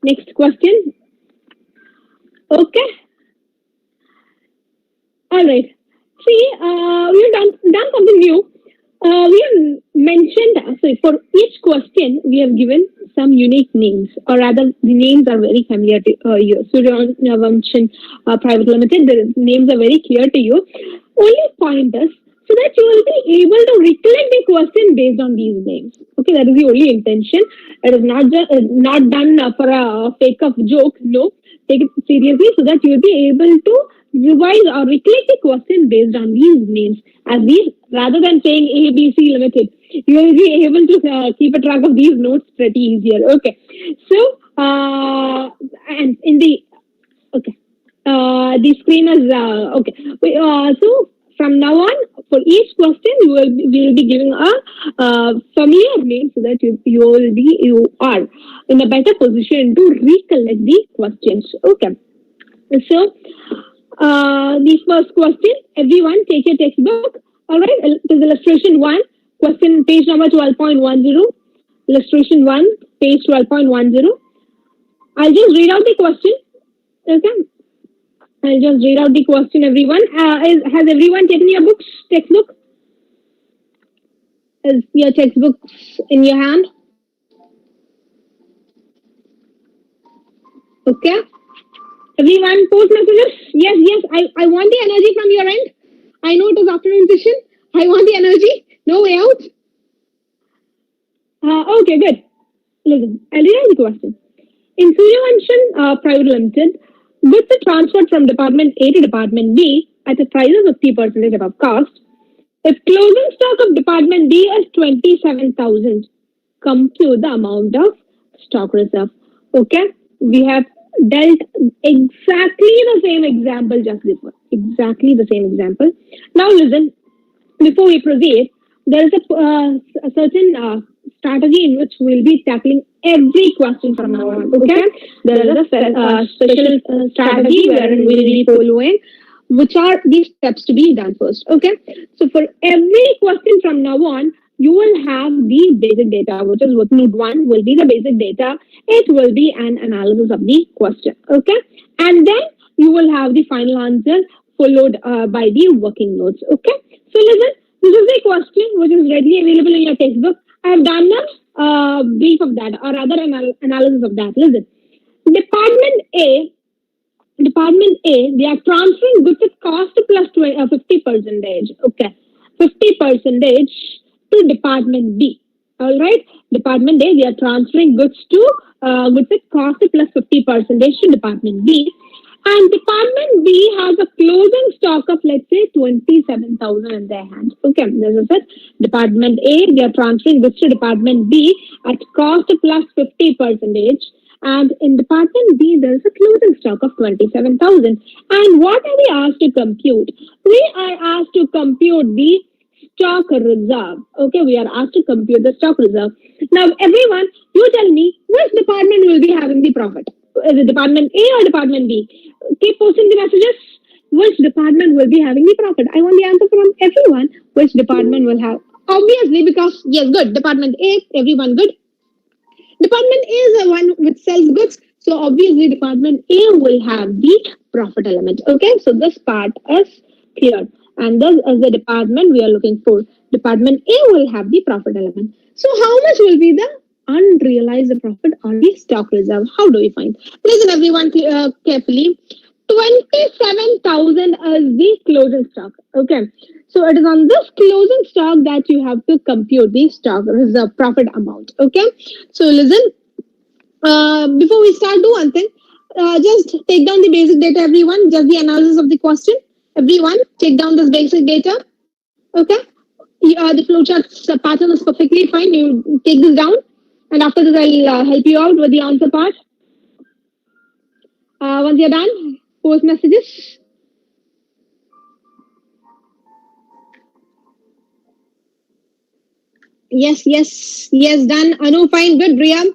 Speaker 1: next question. Okay, all right. See, we've done something new. We have mentioned, so for each question, we have given some unique names, or rather, the names are very familiar to you. Surya Vamshan Private Limited, the names are very clear to you. Only point is so that you will be able to recollect the question based on these names. Okay, that is the only intention. It is not just not done for a fake of joke. No, take it seriously so that you will be able to revise or recollect the question based on these names. As these, rather than saying ABC Limited, you will be able to keep a track of these notes pretty easier. Okay, so and in the okay, the screen is okay. So from now on, for each question, we will be giving a familiar name so that you are in a better position to recollect the questions. Okay, so the first question, everyone take your textbook. All right, it is illustration 1, question page number 12.10. Illustration 1, page 12.10. I'll just read out the question. Okay, I'll just read out the question, everyone. Has everyone taken your books, textbook? Is your textbooks in your hand? Okay. Everyone post messages. Yes, yes. I want the energy from your end. I know it is afternoon session. I want the energy. No way out. Okay, good. Listen, I'll read out the question. In Suryavansham Private Limited, goods are transferred from Department A to Department B at a price of 50% above cost. If closing stock of Department B is 27,000, compute the amount of stock reserve. Okay, we have dealt exactly the same example just before. Exactly the same example. Now listen. before we proceed, there is a certain strategy in which we'll be tackling every question from now on. Okay, there is a special strategy wherein we'll be following, which are these steps to be done first. Okay, so for every question from now on, you will have the basic data, which is working one will be the basic data. It will be an analysis of the question. Okay, and then you will have the final answer followed by the working notes. Okay, so listen, this is the question which is readily available in your textbook. I have done a brief of that or other analysis of that. Listen, Department A, Department A, they are transferring goods at cost plus 50 percentage. Okay, 50 percentage to Department B. All right, Department A, they are transferring goods at cost plus 50 percentage to Department B. And Department B has a closing stock of, let's say, 27,000 in their hands. Okay, as I said, Department A, they are transferring goods to Department B at cost plus 50 percentage. And in Department B, there is a closing stock of 27,000. And what are we asked to compute? We are asked to compute the stock reserve. Okay, we are asked to compute the stock reserve. Now, everyone, you tell me which department will be having the profit? Is it Department A or Department B? Keep posting the messages. Which department will be having the profit? I want the answer from everyone. Which department will have? Obviously, because yes, good. Department A, everyone good. Department A is the one which sells goods. So obviously, Department A will have the profit element. Okay, so this part is clear. And this is the department we are looking for. Department A will have the profit element. So how much will be the unrealized profit or the stock reserve? How do we find? Listen, everyone, carefully. 27,000 is the closing stock. Okay. So it is on this closing stock that you have to compute the stock reserve profit amount. Okay. So listen, before we start, do one thing. Just take down the basic data, everyone. Just the analysis of the question. Everyone, take down this basic data. Okay. The flowchart pattern is perfectly fine. You take this down. And after this, I'll help you out with the answer part. Once you're done, post messages. Yes, yes, yes, done. Anu, fine, good, Riyam.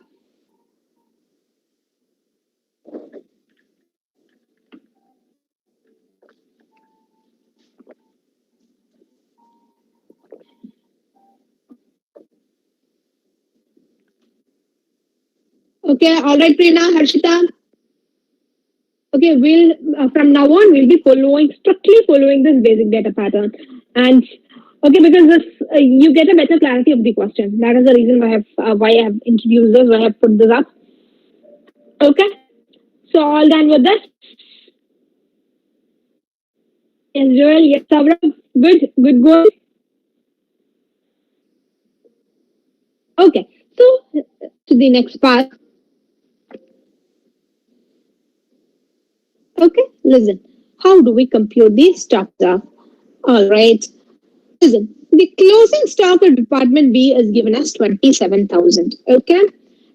Speaker 1: Okay, all right, Prerna, Harshita. Okay, we'll from now on we'll be strictly following this basic data pattern, and okay, because this you get a better clarity of the question. That is the reason why I have introduced this, why I have put this up. Okay, so all done with this. Yes, Joel. Yes, Saurabh. Good, good, good. Okay, so to the next part. Okay, listen. How do we compute the stock reserve? All right. Listen, the closing stock of Department B is given as 27,000. Okay.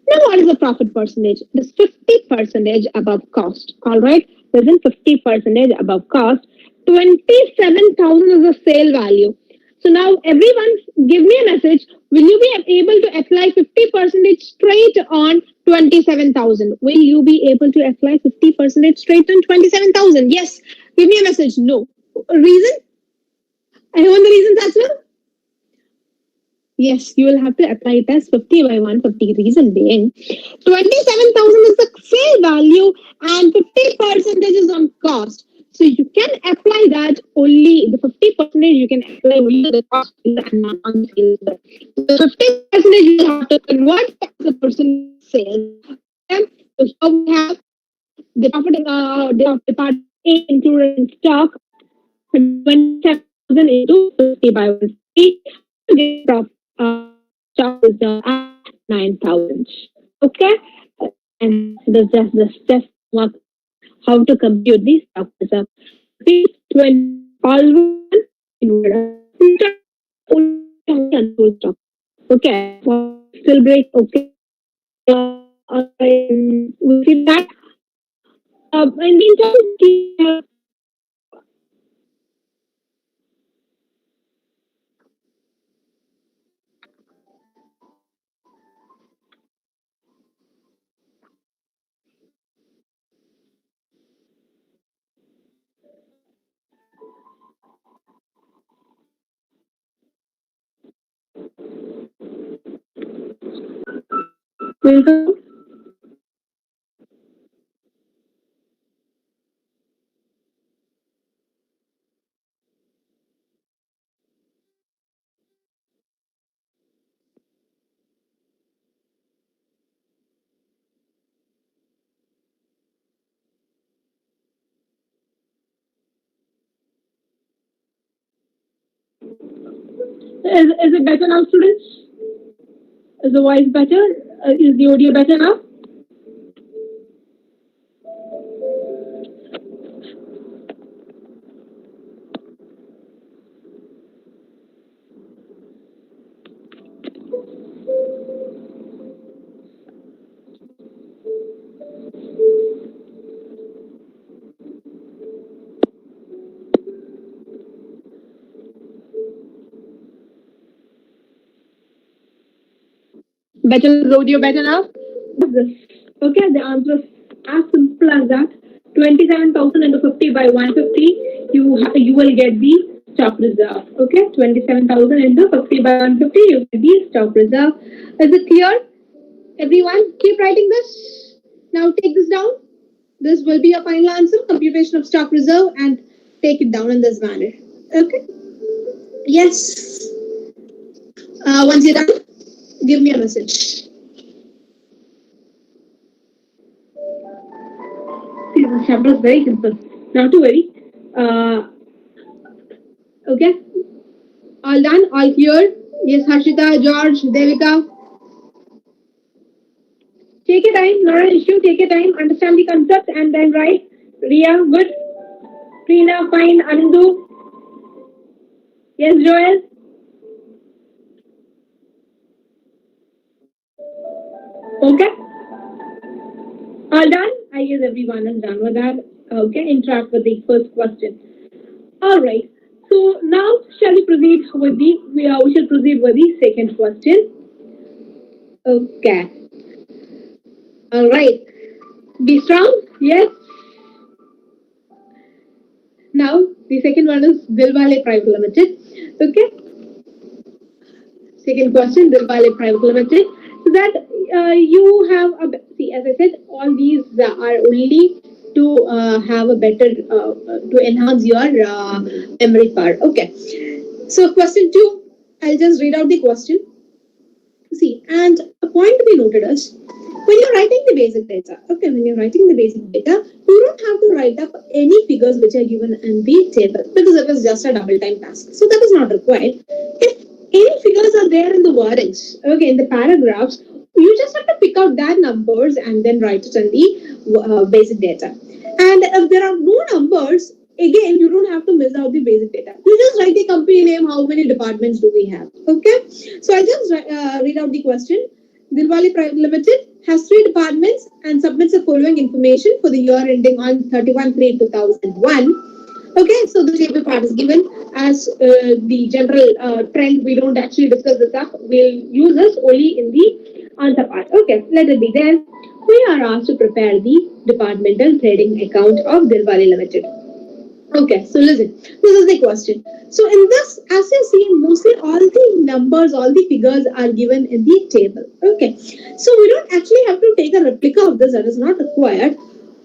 Speaker 1: Now, what is the profit percentage? It is 50 percentage above cost. All right. Listen, 50 percentage above cost. 27,000 is the sale value. So now, everyone, give me a message. Will you be able to apply 50 percentage straight on 27,000? Will you be able to apply 50 percentage straight on 27,000? Yes. Give me a message. No. Reason? Anyone the reasons as well? Yes, you will have to apply it as 50 by 150. Reason being, 27,000 is the sale value and 50 percentage is on cost. So you can apply that only the 50 percentage you can apply only the cost and not on sales. The 50 percentage you have to convert as a percent sales. Okay? So here we have the profit the department included in stock 27,000 into 50 by 150. The profit stock is at 9,000. Okay, and that's just the step work how to compute the stock reserve. When all one in stock. Okay, still break. Okay, we see that. In the Welcome. Is it better now, students? Is the voice better? Is the audio better now? Better, is the audio better now? This. Okay, the answer is as simple as that. 27,000 into 50 by 150, you will get the stock reserve. Okay, 27,000 into 50 by 150, you get the stock reserve. Is it clear? Everyone, keep writing this. Now take this down. This will be your final answer, computation of stock reserve, and take it down in this manner. Okay? Yes. Once you're done, give me a message. See, this chapter is very simple. Not to worry. Okay? All done? All clear? Yes, Harshita, George, Devika. Take your time, not an issue. Take your time, understand the concept, and then write. Ria, good. Preena, fine. Anju, yes, Joel. Okay? All done? I guess everyone is done with that. Okay, interact with the first question. All right. So now shall we proceed with we shall proceed with the second question. Okay. All right. Be strong. Yes. Now the second one is Dilwale Private Limited. Okay. Second question, Dilwale Private Limited. So that you have see, as I said, all these are only to have a better to enhance your memory card. Okay. So question two, I'll just read out the question. See, and a point to be noted is when you're writing the basic data, okay, when you're writing the basic data, you don't have to write up any figures which are given in the table because it is just a double time task. So that is not required. If any figures are there in the wordings, okay, in the paragraphs, you just have to pick out that numbers and then write it in the basic data. And if there are no numbers, again, you don't have to miss out the basic data. You just write the company name, how many departments do we have, okay? So I'll just read out the question. Dilwale Private Limited has 3 departments and submits the following information for the year ending on 31/3/2001. Okay, so the table part is given as the general trend. We don't actually discuss this up. We'll use this only in the answer part. Okay, let it be there. We are asked to prepare the departmental trading account of Dilwale Limited. Okay, so listen, this is the question. So in this, as you see, mostly all the numbers, all the figures are given in the table. Okay, so we don't actually have to take a replica of this, that is not required.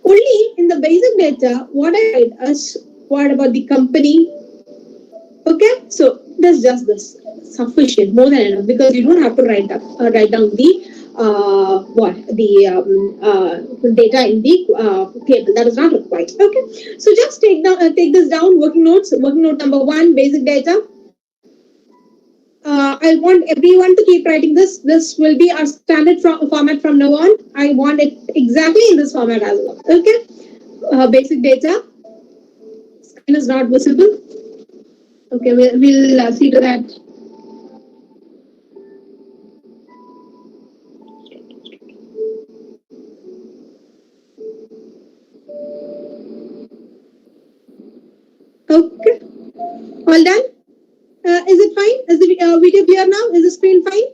Speaker 1: Only in the basic data, what I write is what about the company. Okay, so that's just this sufficient, more than enough, because you don't have to write down the data in the table. That is not required. Okay, so just take this down. Working notes. Working note number 1: basic data. I want everyone to keep writing this. This will be our standard format from now on. I want it exactly in this format as well. Okay, basic data. Screen is not visible. Okay, we'll see to that. Okay, all done. Is it fine? Is the video clear now? Is the screen fine?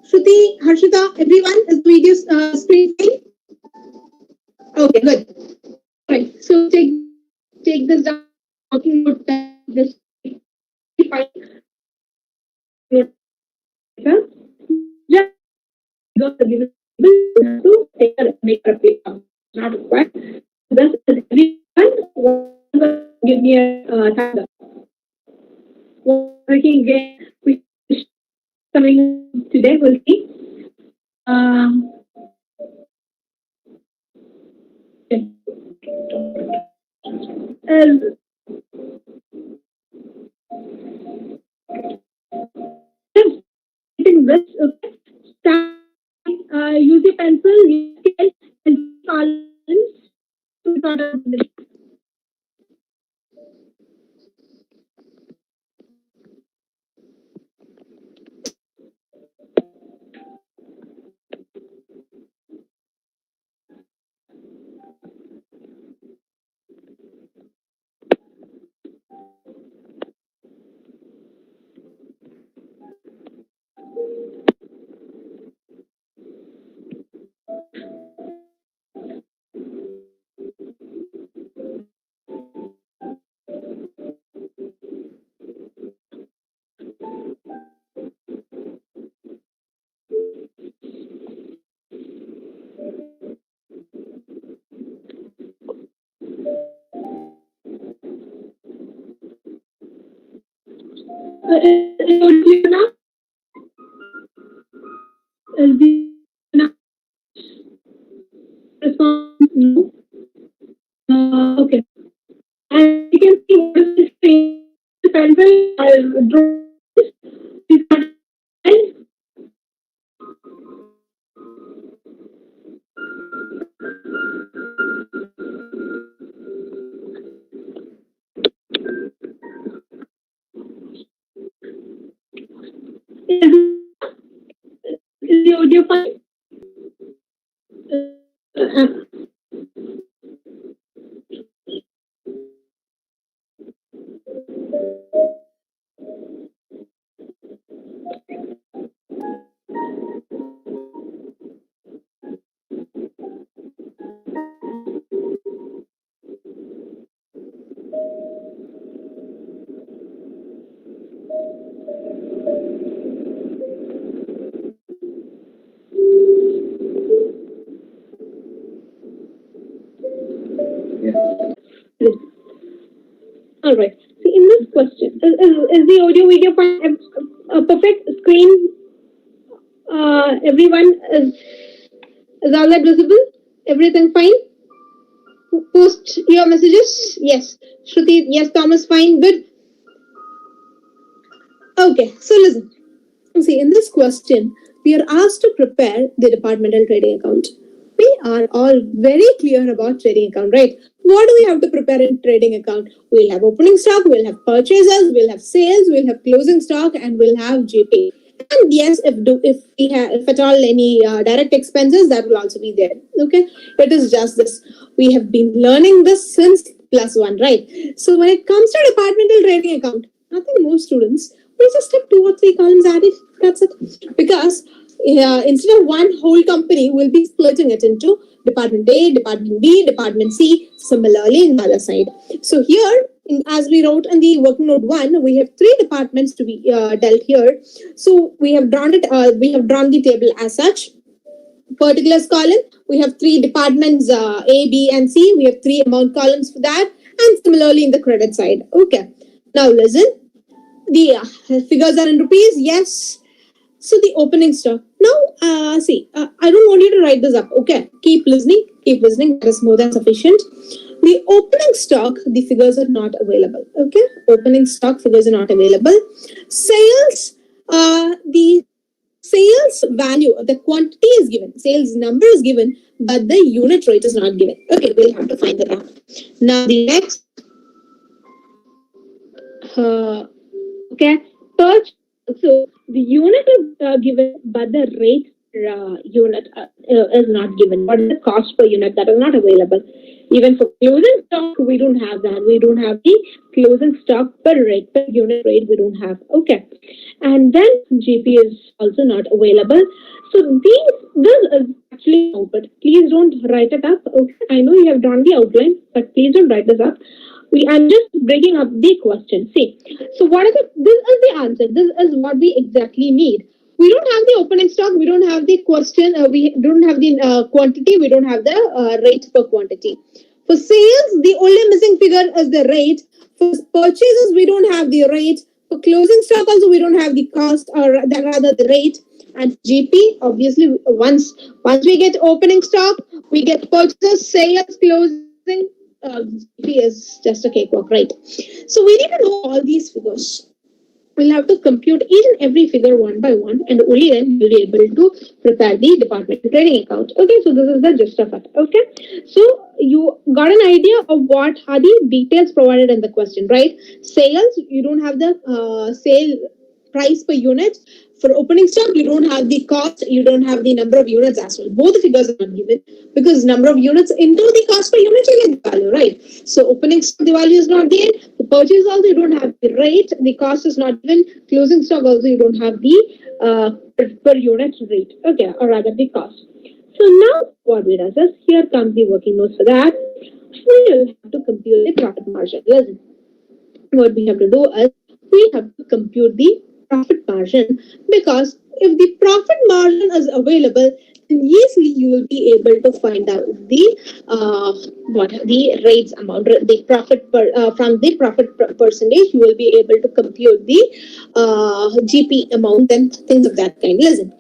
Speaker 1: Shruti, Harshita, everyone, is the video screen fine? Okay, good. Right. So take this down. Working note this fine. Just given not required. Thus, is everyone give me a thumbs up. Working again, we coming today. We'll see. Um, as getting this, okay. Start, use your pencil, use scale, and columns to sort of now. The response no. Okay. And you can see what is the screen. The pencil draw. Is the audio fine? All right. See, in this question, is the audio video fine? A perfect screen. Everyone is all that visible. Everything fine. Post your messages. Yes. Shruti. Yes. Thomas. Fine. Good. Okay. So listen. See, in this question, we are asked to prepare the departmental trading account. We are all very clear about trading account, right? What do we have to prepare in trading account? We'll have opening stock, we'll have purchases, we'll have sales, we'll have closing stock, and we'll have GP. And yes, if at all any direct expenses, that will also be there. Okay, it is just this. We have been learning this since +1, right? So when it comes to departmental trading account, nothing more, students. We just have 2 or 3 columns added. That's it. Because instead of one whole company, we'll be splitting it into Department A, Department B, Department C, similarly in the other side. So here, as we wrote in the working note 1, we have 3 departments to be dealt here. So we have drawn it. We have drawn the table as such. Particulars column, we have 3 departments A, B, and C. We have 3 amount columns for that, and similarly in the credit side. Okay. Now listen. The figures are in rupees. Yes. So the opening stock. Now, see, I don't want you to write this up. Okay, keep listening. Keep listening. That is more than sufficient. The opening stock, the figures are not available. Okay, opening stock figures are not available. Sales, the sales value, the quantity is given, sales number is given, but the unit rate is not given. Okay, we'll have to find that out. Now the next, okay, purchase. So the unit is given, but the rate unit is not given. What is the cost per unit? That is not available. Even for closing stock, we don't have that. We don't have the closing stock per rate, per unit rate. We don't have. Okay, and then GP is also not available. So this is actually but please don't write it up. Okay, I know you have drawn the outline, but please don't write this up. I'm just breaking up the question. See, so what is it? This is the answer. This is what we exactly need. We don't have the opening stock, we don't have the question, we don't have the quantity, we don't have the rate per quantity. For sales, the only missing figure is the rate. For purchases, we don't have the rate. For closing stock, also we don't have the cost, or rather the rate. And GP, obviously, once we get opening stock, we get purchases, sales, closing. GP is just a cakewalk, right? So we need to know all these figures. We'll have to compute each and every figure one by one, and only then we'll be able to prepare the department trading account. Okay, so this is the gist of it. Okay, so you got an idea of what are the details provided in the question, right? Sales, you don't have the sale price per unit. For opening stock, you don't have the cost, you don't have the number of units as well. Both the figures are not given, because number of units into the cost per unit, you get the value, right? So opening stock, the value is not there. The purchase also, you don't have the rate, the cost is not given. Closing stock also, you don't have the per unit rate, okay, or rather the cost. So now what we does is, here comes the working notes for that. We will have to compute the profit margin. Listen, what we have to do is, we have to compute the profit margin, because if the profit margin is available, then easily you will be able to find out the what the rates amount, the profit from the profit percentage. You will be able to compute the GP amount and things of that kind. Listen,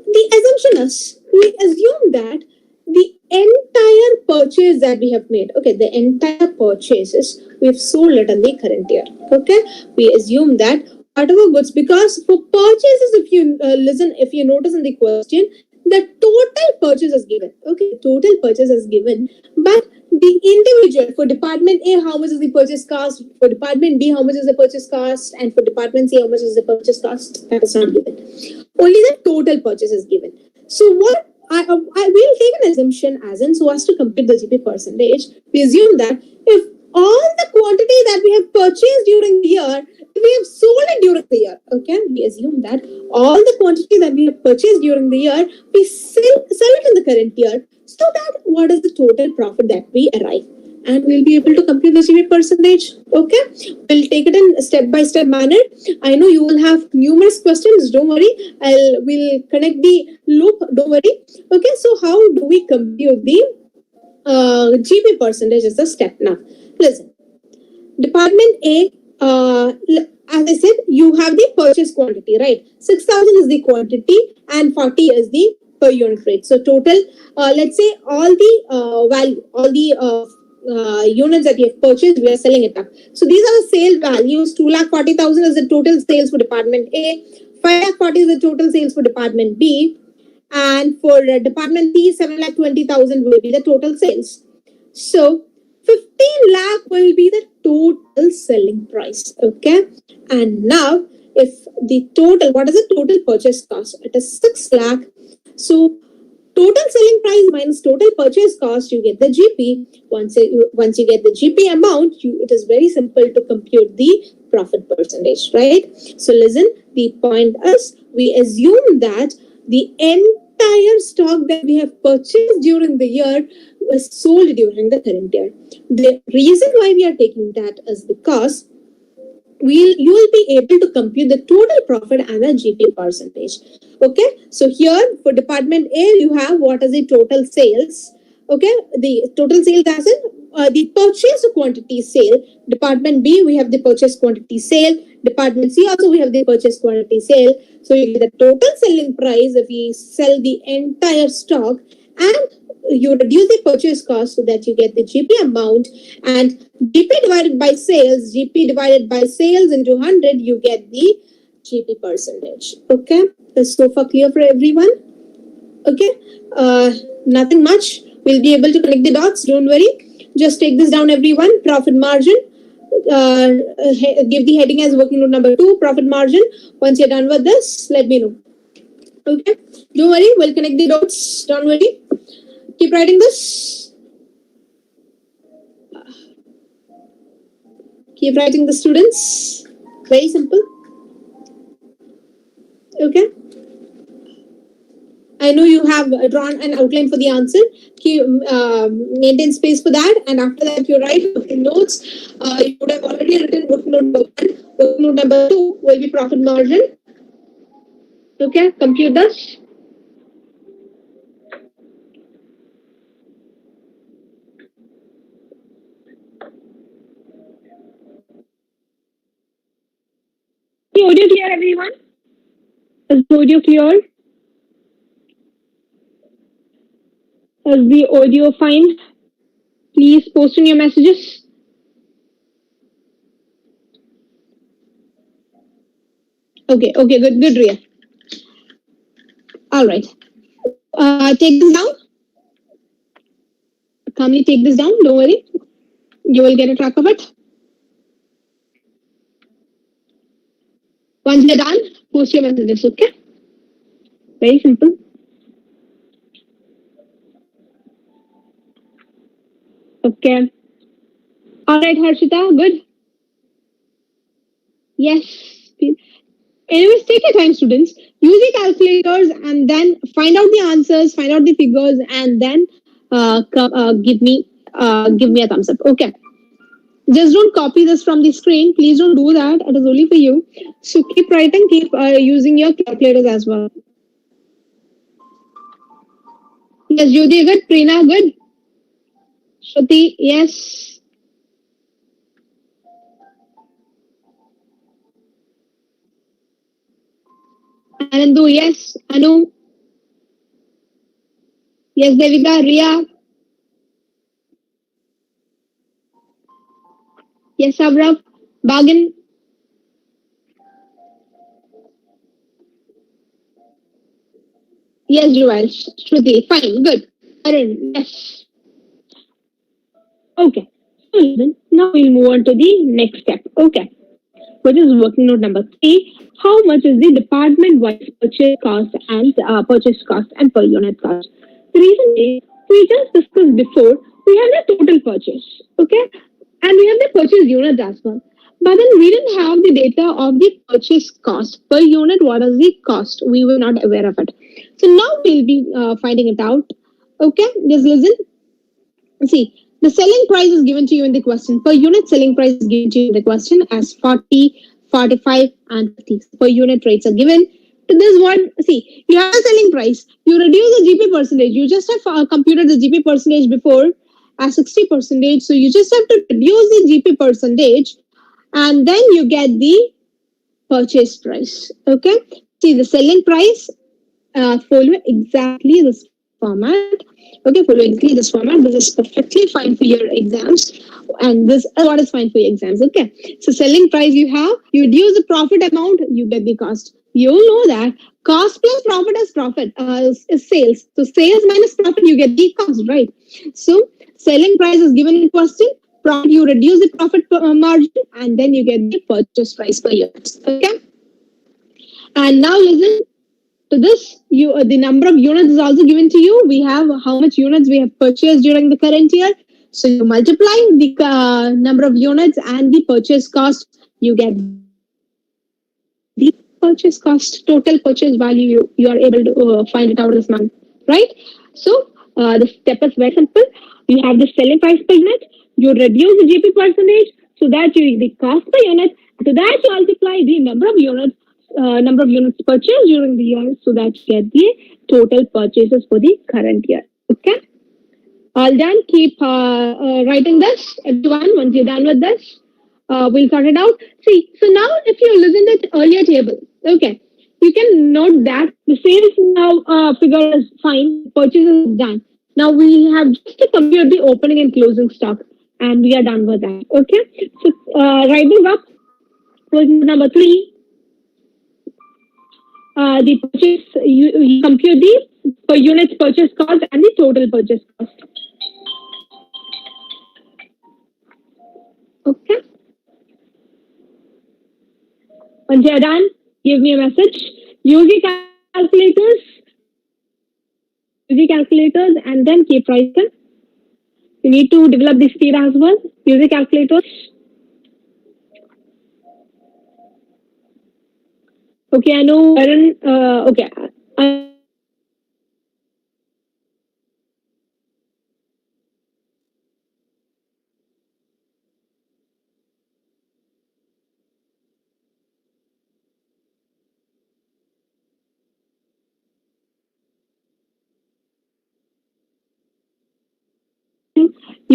Speaker 1: the assumption is, we assume that the entire purchase that we have made, okay, the entire purchases we've sold it in the current year. Okay, we assume that whatever goods, because for purchases, if you listen, if you notice in the question, the total purchase is given. Okay, total purchase is given, but the individual, for department A, how much is the purchase cost? For department B, how much is the purchase cost? And for department C, how much is the purchase cost? That is not given. Only the total purchase is given. So what I will take an assumption as in, so as to compute the GP percentage, we assume that if all the quantity that we have purchased during the year, we have sold it during the year. Okay, we assume that all the quantity that we have purchased during the year, we sell it in the current year. So that what is the total profit that we arrive, and we'll be able to compute the GP percentage. Okay, we'll take it in step by step manner. I know you will have numerous questions. Don't worry, we'll connect the loop. Don't worry. Okay, so how do we compute the GP percentage? Is the step now. Listen, department A, as I said, you have the purchase quantity, right? 6,000 is the quantity and 40 is the per unit rate. So total, let's say all the value, all the units that you have purchased, we are selling it up. So these are the sale values. 2,40,000 is the total sales for department A. 5,40,000 is the total sales for department B. And for department C, 7,20,000 will be the total sales. So 15 lakh will be the total selling price. Okay. And now, if the total, what is the total purchase cost? It is 6 lakh. So total selling price minus total purchase cost, you get the GP. Once you get the GP amount, it is very simple to compute the profit percentage, right? So listen, the point is, we assume that the entire stock that we have purchased during the year was sold during the current year. The reason why we are taking that is because you will be able to compute the total profit and the GP percentage. Okay, so here for department A, you have what is the total sales. Okay, the total sales as in the purchase quantity sale. Department B, we have the purchase quantity sale. Department C also, we have the purchase quantity sale. So you get the total selling price if we sell the entire stock, and you reduce the purchase cost so that you get the GP amount, and GP divided by sales, GP divided by sales into 100, you get the GP percentage. Okay, is so far clear for everyone? Okay, nothing much. We'll be able to connect the dots. Don't worry. Just take this down, everyone. Profit margin. Give the heading as working note number 2, profit margin. Once you're done with this, let me know. Okay, don't worry. We'll connect the dots. Don't worry. Keep writing this. Keep writing the students. Very simple. Okay. I know you have drawn an outline for the answer. Keep, maintain space for that. And after that, you write working notes. You would have already written working note number 1. Working note number 2 will be profit margin. Okay, compute this. The audio clear, everyone? Is the audio clear? Is the audio fine? Please post in your messages. Okay, okay, good, good, Ria. All right. Take this down. Calmly take this down. Don't worry. You will get a track of it. Once you're done, post your messages. Okay. Very simple. Okay. All right, Harshita. Good. Yes. Anyways, take your time, students. Use your calculators and then find out the answers, find out the figures, and then give me a thumbs up. Okay. Just don't copy this from the screen. Please don't do that. It is only for you. So keep writing, keep using your calculators as well. Yes, Jyoti, good. Preena, good. Shruti, yes. Anandu, yes. Anu, yes. Devika, Ria, yes. Abrav, Bagan, yes. Joel, Shruti, fine, good. Arun, yes. Okay. So then, now we'll move on to the next step. Okay. Which is working note number three. How much is the department-wise purchase cost and per unit cost? The reason is we just discussed before. We have the total purchase, okay, and we have the purchase unit as well. But then we didn't have the data of the purchase cost per unit. What is the cost? We were not aware of it. So now we'll be finding it out. Okay, just listen. See, the selling price is given to you in the question. Per unit selling price is given to you in the question as 40, 45, and 50. Per unit rates are given. To this one, see, you have a selling price. You reduce the GP percentage. You just have computed the GP percentage before as 60 percentage. So you just have to reduce the GP percentage and then you get the purchase price. Okay. See, the selling price follow exactly this format. Okay, follow exactly this format. This is perfectly fine for your exams, and this is what is fine for your exams. Okay, so selling price you have, you reduce the profit amount, you get the cost. You know that cost plus profit is profit, is sales. So sales minus profit, you get the cost, right? So selling price is given in question. Profit, you reduce the profit margin, and then you get the purchase price per unit. Okay, and now listen to this, the number of units is also given to you. We have how much units we have purchased during the current year. So you multiply the number of units and the purchase cost. You get the purchase cost, total purchase value. You are able to find it out this month, right? So the step is very simple. You have the selling price per unit. You reduce the GP percentage so that you the cost per unit. To that you multiply the number of units purchased during the year so that you get the total purchases for the current year. Okay. All done. Keep writing this, everyone. Once you're done with this, we'll sort it out. See, so now if you listen to the earlier table, okay, you can note that the sales now figure is fine, purchases is done. Now we have just to compute the opening and closing stock, and we are done with that. Okay, so writing up was number three. The purchase you compute the per unit purchase cost and the total purchase cost. Okay. Once you're done, give me a message. Use the calculators, use the calculators, and then keep writing. You need to develop the speed as well. Use the calculators. Okay, I know. Aaron, okay.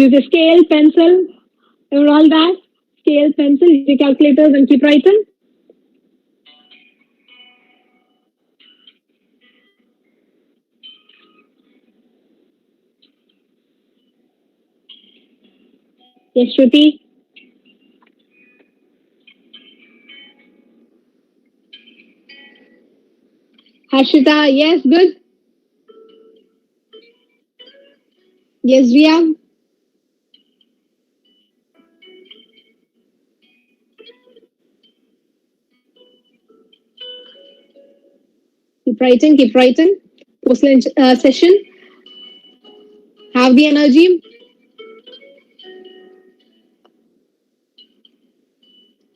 Speaker 1: Use a scale, pencil, and all that. Scale, pencil, use your calculators and keep writing. Yes, Shruti. Harshita, yes, good. Yes, Ria. Keep writing, keep writing. Post lunch session. Have the energy.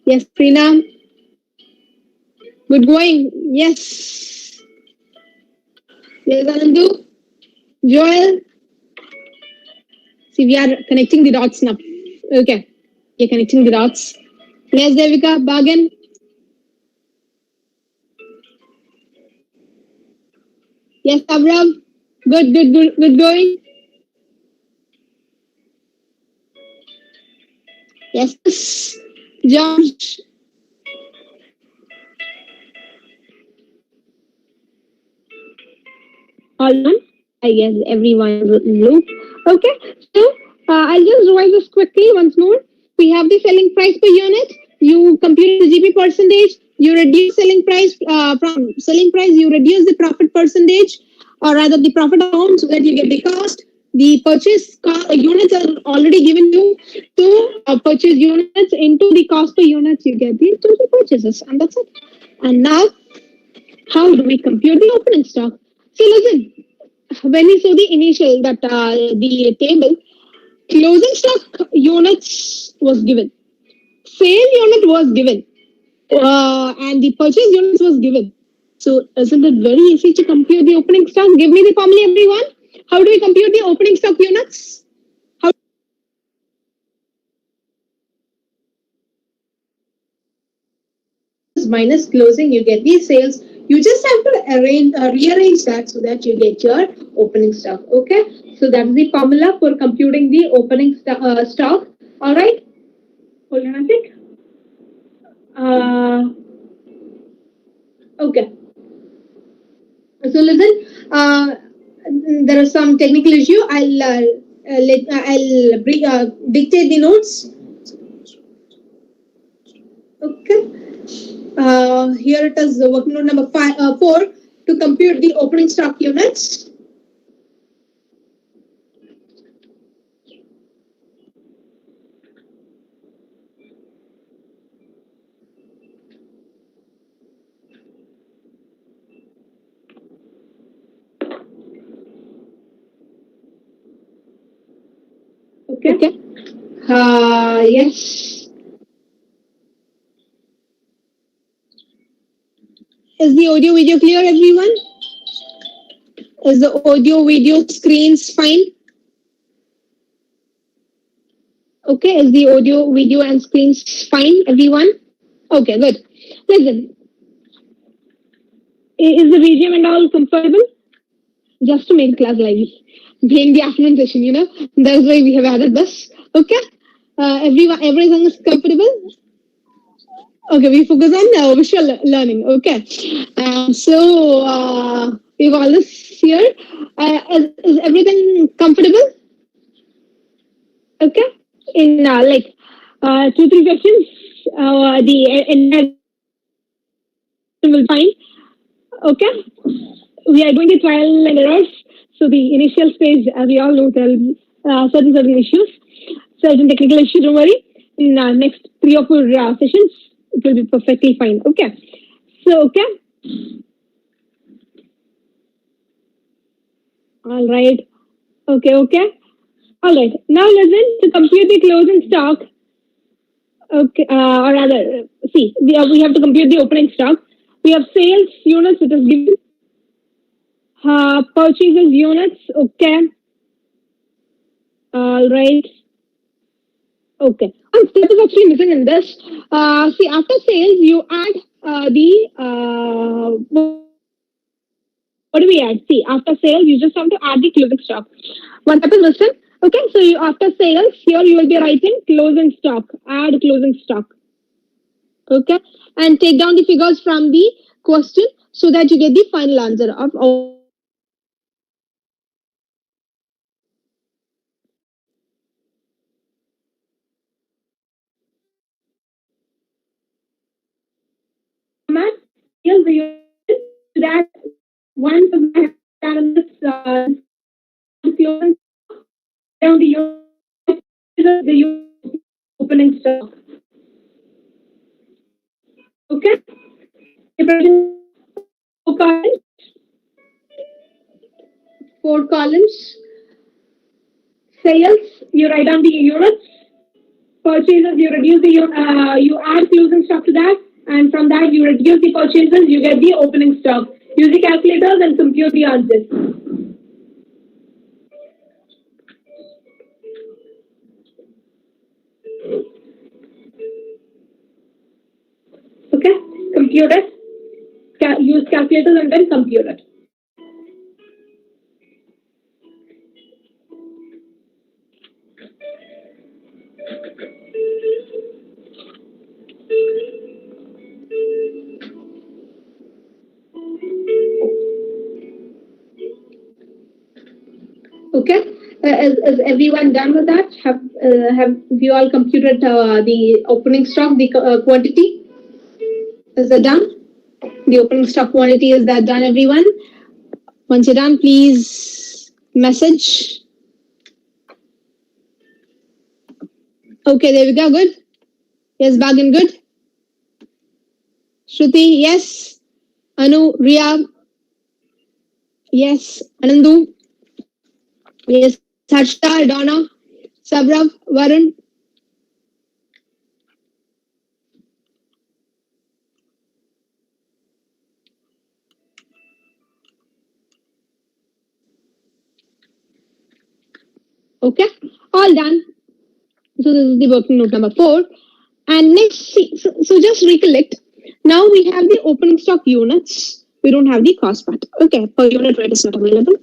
Speaker 1: Yes, Prina. Good going. Yes. Yes, Anju. Joel. See, we are connecting the dots now. Okay. You're connecting the dots. Yes, Devika. Bargain. Yes, Abram. Good, good, good, good going. Yes. George. All done. I guess everyone is in loop. Okay. So I'll just revise this quickly once more. We have the selling price per unit. You compute the GP percentage. You reduce selling price from selling price. You reduce the profit percentage, or rather the profit amount, so that you get the cost. The purchase units are already given you to purchase units into the cost per units. You get the total purchases, and that's it. And now, how do we compute the opening stock? So listen, when we saw the initial that the table, closing stock units was given, sale unit was given, and the purchase units was given. So isn't it very easy to compute the opening stock? Give me the formula, everyone. How do we compute the opening stock units? How minus closing, you get the sales. You just have to rearrange that so that you get your opening stock. Okay, so that's the formula for computing the opening stock. All right, hold on a sec. Uh, okay, so listen. There is some technical issue. I'll dictate the notes. Okay. Here it is working note number 4 to compute the opening stock units. Okay. Yes. Is the audio video clear, everyone? Is the audio video screens fine? Okay. Is the audio video and screens fine, everyone? Okay, good. Listen, is the BGM and all comfortable? Just to make class lively. Being the afternoon session, that's why we have added this. Okay. Everything is comfortable. Okay, we focus on visual learning. Okay, so we've all this here. Is everything comfortable? Okay, in like 2-3 sessions, the entire will find. Okay, we are doing the trial and errors. So the initial stage, as we all know, there will be certain issues, certain technical issues. Don't worry. In next 3 or 4 sessions, it will be perfectly fine. Okay. So okay. All right. Okay. Okay. All right. Now listen to compute the closing stock. Okay. Or rather, see, we have to compute the opening stock. We have sales units, it is given. Purchases units. Okay. All right. Okay. One step is actually missing in this. See, after sales, you add what do we add? See, after sales, you just have to add the closing stock. One step is missing. Okay, so after sales, here you will be writing closing stock, add closing stock. Okay, and take down the figures from the question so that you get the final answer of opening stock. Format sales the unit so that once I have done this closing down the unit, the unit opening stock. Okay, four columns, four columns. Sales, you write down the units. Purchases, you reduce the you add closing stock to that, and from that you reduce the purchases, you get the opening stock. Use the calculators and compute the answers. Okay, compute it. Use calculators and then compute it. Okay, is everyone done with that? Have you all computed the opening stock, the quantity? Is that done? The opening stock quantity, is that done, everyone? Once you're done, please message. Okay, there we go. Good. Yes, Bagan, good. Shruti, yes. Anu, Ria, yes. Anandu, yes. Harsha, Donna, Sabrav, Varun. Okay, all done. So this is the working note number 4. And next, so just recollect. Now we have the opening stock units. We don't have the cost part. Okay, per unit rate is not available.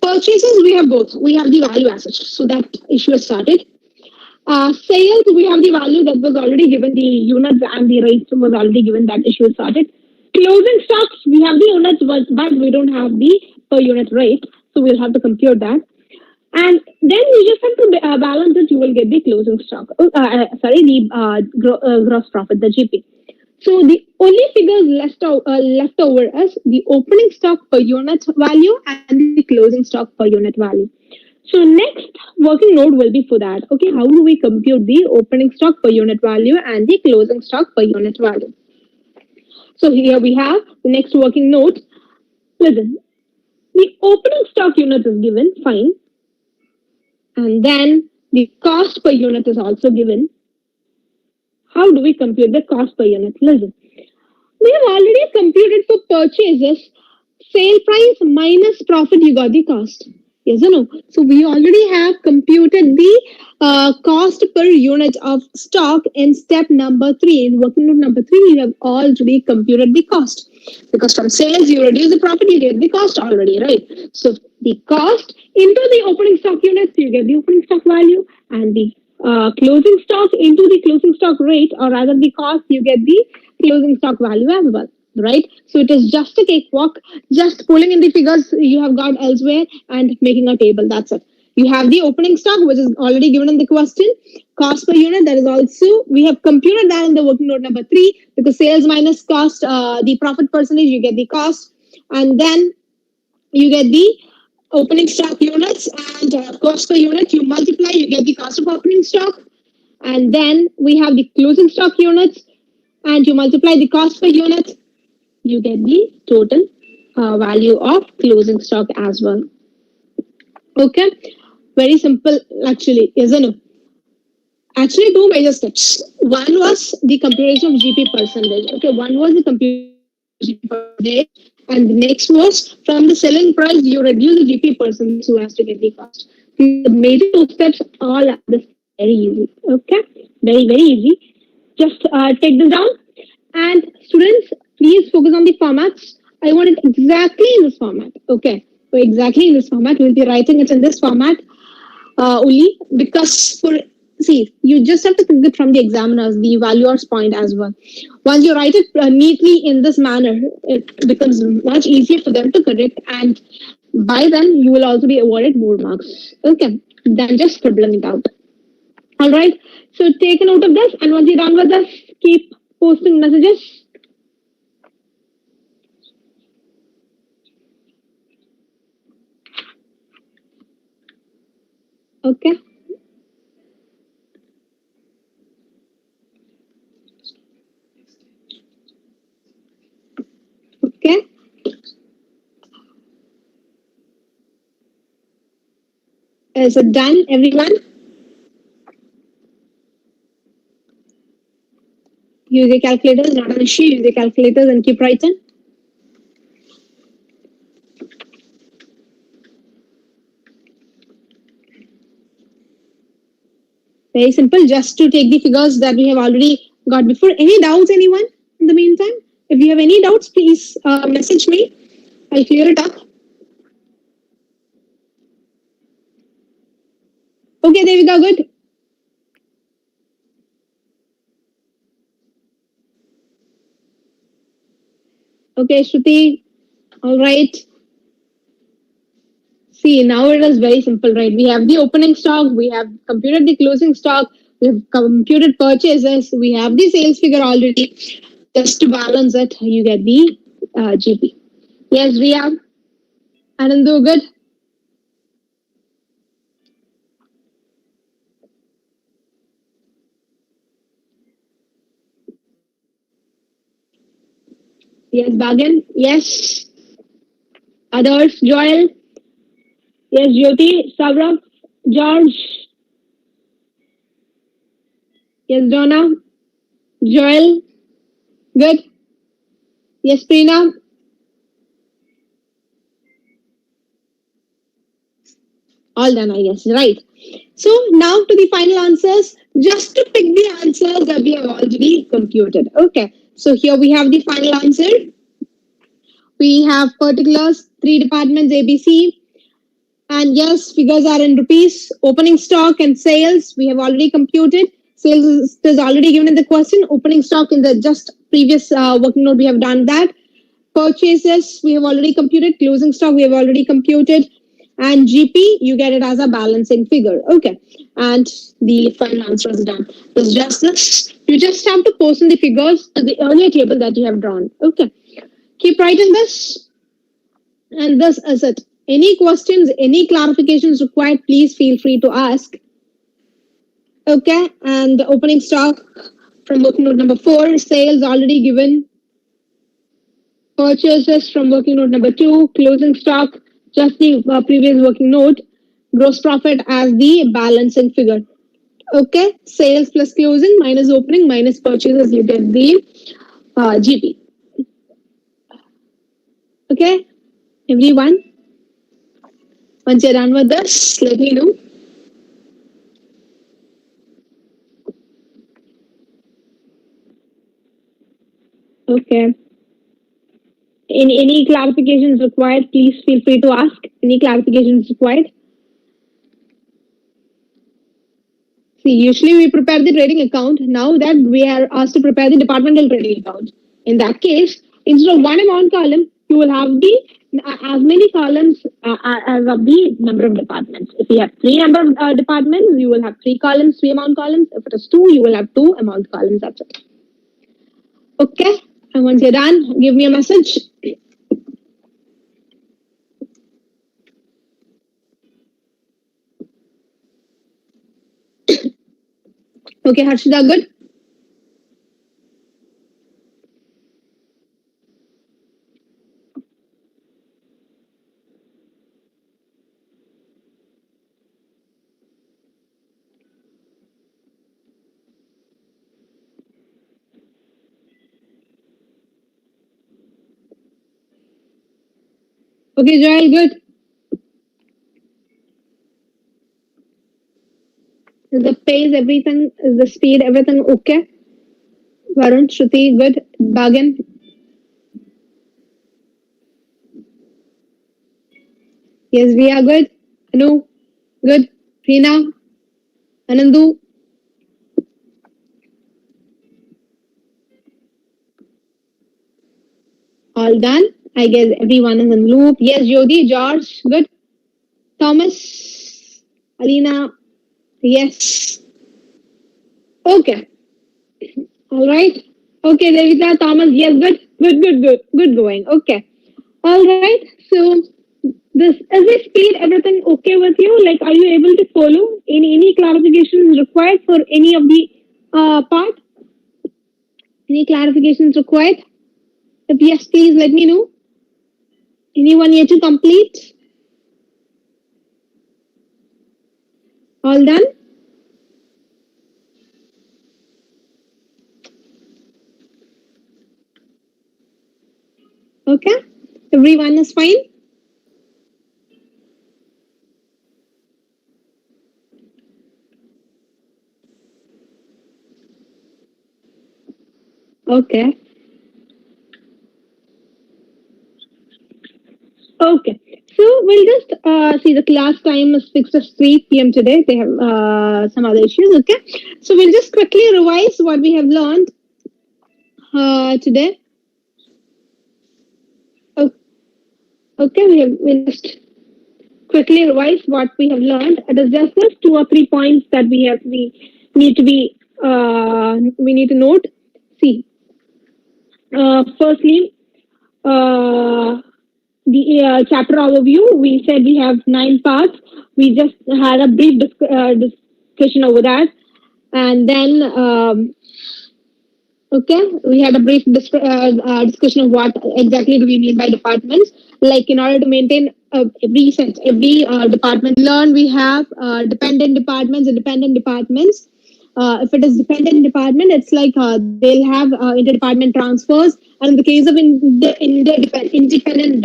Speaker 1: Purchases, we have both. We have the value assets. So that issue is started. Sales, we have the value that was already given, the units and the rates was already given, that issue is started. Closing stocks, we have the units, but we don't have the per unit rate. So we'll have to compute that. And then you just have to balance it, you will get the closing stock. The gross profit, the GP. So the only figures left over is the opening stock per unit value and the closing stock per unit value. So next working note will be for that. Okay, how do we compute the opening stock per unit value and the closing stock per unit value? So here we have the next working note. Listen, the opening stock unit is given, fine. And then the cost per unit is also given. How do we compute the cost per unit? Listen, we have already computed for purchases sale price minus profit, you got the cost. Yes or no? So we already have computed the cost per unit of stock in step number 3. In working note number 3, we have already computed the cost. Because from sales, you reduce the profit, you get the cost already, right? So the cost into the opening stock units, you get the opening stock value, and the closing stock into the closing stock rate, or rather the cost, you get the closing stock value as well, right? So it is just a cakewalk, just pulling in the figures you have got elsewhere and making a table. That's it. You have the opening stock, which is already given in the question. Cost per unit, that is also, we have computed that in the working note number 3, because sales minus cost, the profit percentage, you get the cost. And then you get the opening stock units, and cost per unit, you multiply, you get the cost of opening stock. And then we have the closing stock units, and you multiply the cost per unit, you get the total value of closing stock as well. Okay, very simple actually, isn't it? Actually, two major steps. One was the computation of GP percentage. Okay, one was the computation of GP percentage, and the next was from the selling price, you reduce the GP percentage so as to get the cost. The major two steps all are this very easy. Okay, very easy. Just take this down. And students, please focus on the formats. I want it exactly in this format. Okay, so exactly in this format. We'll be writing it in this format. Uli, because for see, you just have to think it from the examiners, the valuer's point as well. Once you write it neatly in this manner, it becomes much easier for them to correct, and by then you will also be awarded more marks. Okay, than just scribbling it out. All right. So take a note of this, and once you're done with this, keep posting messages. Okay. Okay. Is it done, everyone? Use your calculators, not an issue. Use your calculators and keep writing. Very simple. Just to take the figures that we have already got before. Any doubts, anyone? In the meantime, if you have any doubts, please message me. I'll clear it up. Okay, Devika, good. Okay, Shruti. All right. See, now it is very simple, right? We have the opening stock, we have computed the closing stock, we have computed purchases, we have the sales figure already. Just to balance it, you get the GP. Yes, Ria. Anandu, good. Yes, Bagan. Yes. Others, Joel. Yes, Jyoti, Saurav, George. Yes, Donna, Joel. Good. Yes, Preena. All done, I guess. Right. So now to the final answers. Just to pick the answers that we have already computed. Okay. So here we have the final answer. We have particulars, three departments ABC. And yes, figures are in rupees. Opening stock and sales, we have already computed. Sales is already given in the question. Opening stock in the just previous working note, we have done that. Purchases, we have already computed. Closing stock, we have already computed. And GP, you get it as a balancing figure. Okay. And the final answer is done. It's just this. You just have to post in the figures to the earlier table that you have drawn. Okay. Keep writing this. And this is it. Any questions, any clarifications required, please feel free to ask. Okay. And the opening stock from working note number 4, sales already given. Purchases from working note number 2, closing stock, just the previous working note, gross profit as the balancing figure. Okay, sales plus closing minus opening minus purchases, you get the GP. Okay, everyone, once you're done with this, let me know. Okay. Any clarifications required, please feel free to ask. Any clarifications required? See, usually we prepare the trading account. Now that we are asked to prepare the departmental trading account. In that case, instead of one amount column, you will have the as many columns as of the number of departments. If you have three number of departments, you will have three columns, three amount columns. If it is two, you will have two amount columns. That's it. Okay. And once you're done, give me a message. Okay, Harshida, good. Okay, Joel, good. Is the pace, everything, is the speed, everything okay? Varun, Shruti, good. Bagan, yes, we are good. Anu, good. Reena, Anandu, all done. I guess everyone is in loop. Yes, Jyoti, George, good. Thomas, Alina, yes. Okay, all right. Okay, Devita, Thomas, yes, good, good going. Okay, all right. So, this is the speed everything okay with you? Like, are you able to follow? Any clarifications required for any of the part? Any clarifications required? If yes, please let me know. Anyone yet to complete? All done? Okay. Everyone is fine? Okay. Okay. So we'll just see the class time is fixed as 3 p.m. today. They have some other issues. Okay. So we'll just quickly revise what we have learned today. Okay. We'll just quickly revise what we have learned. It is just those 2 or 3 points that we need to be we need to note. See, firstly, uh, the chapter overview. We said we have 9 parts. We just had a brief discussion over that, and then okay, we had a brief discussion of what exactly do we mean by departments. Like in order to maintain every department learn, we have dependent departments, independent departments. If it is dependent department, it's like they'll have inter-department transfers. And in the case of independent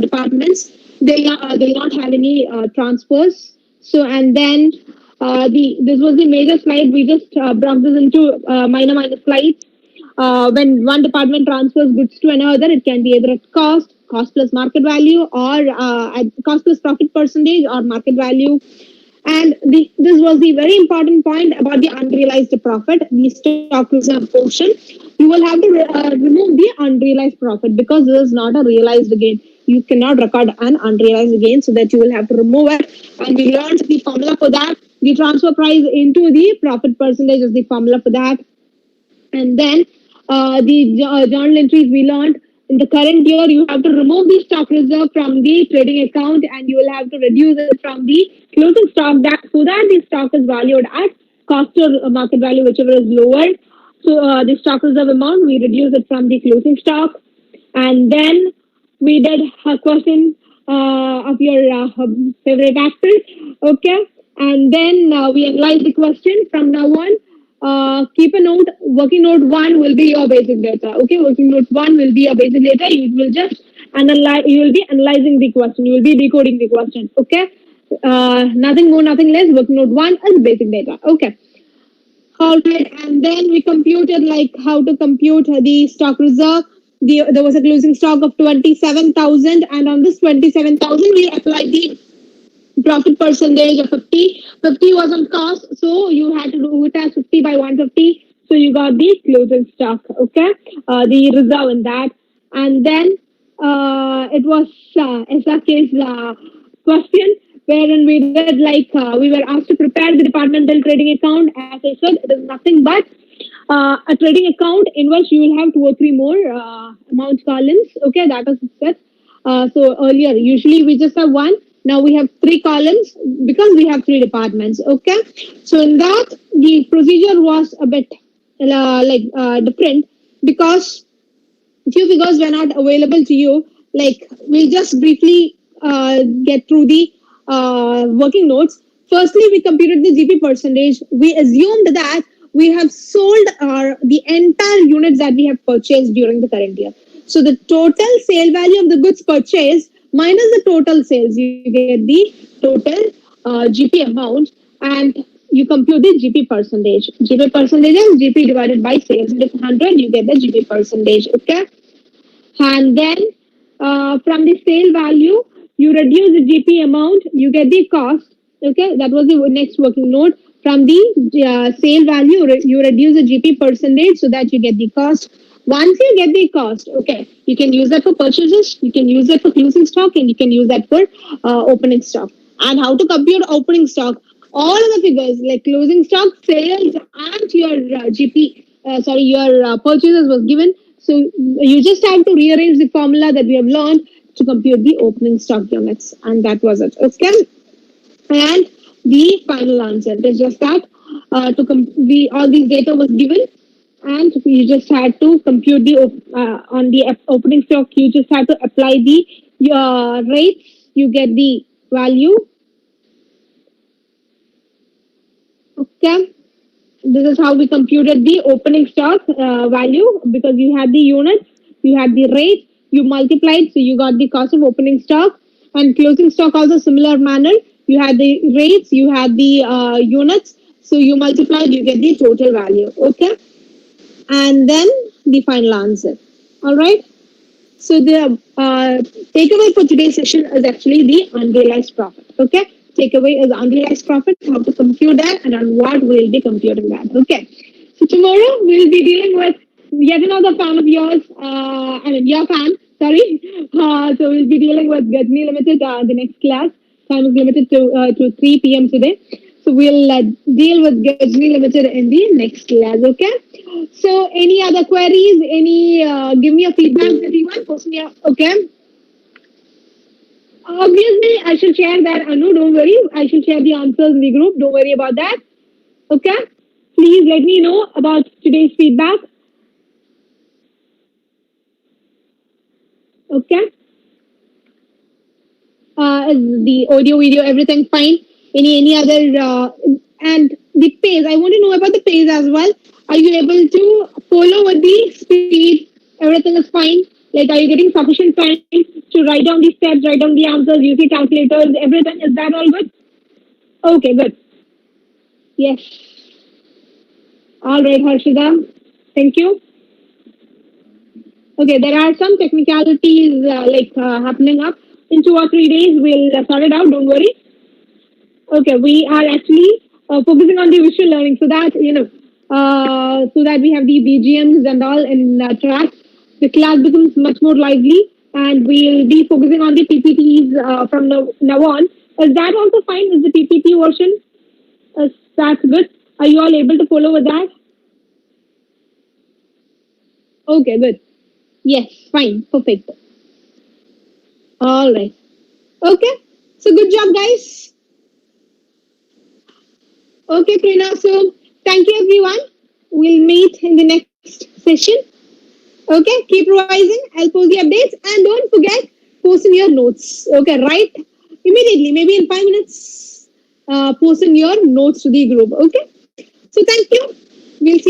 Speaker 1: departments, they'll not have any transfers. So and then the this was the major slide. We just broke this into minor slides. When one department transfers goods to another, it can be either at cost plus market value, or at cost plus profit percentage, or market value. And this was the very important point about the unrealized profit, the stock reserve portion. You will have to remove the unrealized profit because this is not a realized gain. You cannot record an unrealized gain, so that you will have to remove it. And we learned the formula for that. The transfer price into the profit percentage is the formula for that. And then the journal entries we learned in the current year, you have to remove the stock reserve from the trading account, and you will have to reduce it from the closing stock, that so that the stock is valued at cost or market value, whichever is lower. So the stock reserve amount, we reduce it from the closing stock. And then we did a question of your favorite actor. Okay. And then we analyze the question. From now on, keep a note. Working note 1 will be your basic data. Okay. Working note 1 will be your basic data. You will just analyze, you will be analyzing the question. You will be decoding the question. Okay. Nothing more, nothing less. Working note 1 is basic data. Okay. All right, and then we computed like how to compute the stock reserve. There was a closing stock of 27,000, and on this 27,000, we applied the profit percentage of 50. 50 was on cost, so you had to do it as 50 by 150. So you got the closing stock, okay, the reserve in that. And then it was SRK's question, wherein we did like we were asked to prepare the departmental trading account. As I said, it is nothing but a trading account in which you will have 2 or 3 more amount columns. Okay, that is it. So earlier, usually we just have one. Now we have 3 columns because we have 3 departments. Okay, so in that the procedure was a bit different because few figures were not available to you. Like we'll just briefly get through the working notes. Firstly, we computed the GP percentage. We assumed that we have sold the entire units that we have purchased during the current year. So the total sale value of the goods purchased minus the total sales, you get the total GP amount, and you compute the GP percentage. GP percentage is GP divided by sales. If it's 100, you get the GP percentage. Okay. And then from the sale value, you reduce the GP amount, you get the cost. Okay, that was the next working note. From the sale value, you reduce the GP percentage so that you get the cost. Once you get the cost, okay, you can use that for purchases, you can use that for closing stock, and you can use that for opening stock. And how to compute opening stock? All of the figures like closing stock, sales, and your GP, your purchases was given. So you just have to rearrange the formula that we have learned to compute the opening stock units, and that was it. Okay, and the final answer. It is just that we all these data was given, and we just had to compute the on the opening stock. You just had to apply the rates. You get the value. Okay, this is how we computed the opening stock value because you had the units, you had the rate, you multiplied, so you got the cost of opening stock and closing stock also similar manner. You had the rates, you had the units, so you multiplied, you get the total value. Okay, and then the final answer. All right. So the takeaway for today's session is actually the unrealized profit. Okay, takeaway is unrealized profit, how to compute that, and on what we'll be computing that. Okay, so tomorrow we'll be dealing with yet another fan of yours. I mean your fan. Sorry. So we'll be dealing with Gajni Limited. The next class time is limited to 3 p.m. today. So we'll deal with Gajni Limited in the next class. Okay. So, any other queries? Any give me a feedback, everyone. Post me okay. Obviously, I should share that. Anu, don't worry. I should share the answers in the group. Don't worry about that. Okay. Please let me know about today's feedback. Okay. Is the audio, video, everything fine? Any other and the pace? I want to know about the pace as well. Are you able to follow with the speed? Everything is fine. Like, are you getting sufficient time to write down the steps, write down the answers, use the calculators, everything? Is that all good? Okay, good. Yes. All right, Harshida. Thank you. Okay, there are some technicalities happening up. In 2 or 3 days, we'll sort it out. Don't worry. Okay, we are actually focusing on the visual learning so that, so that we have the BGMs and all in track. The class becomes much more lively and we'll be focusing on the PPTs from now on. Is that also fine? Is the PPT version? That's good. Are you all able to follow with that? Okay, good. Yes, fine. Perfect. All right. Okay. So good job, guys. Okay, Prina. So thank you, everyone. We'll meet in the next session. Okay, keep revising. I'll post the updates and don't forget posting your notes. Okay, right? Immediately, maybe in 5 minutes, posting your notes to the group. Okay, so thank you. We'll see you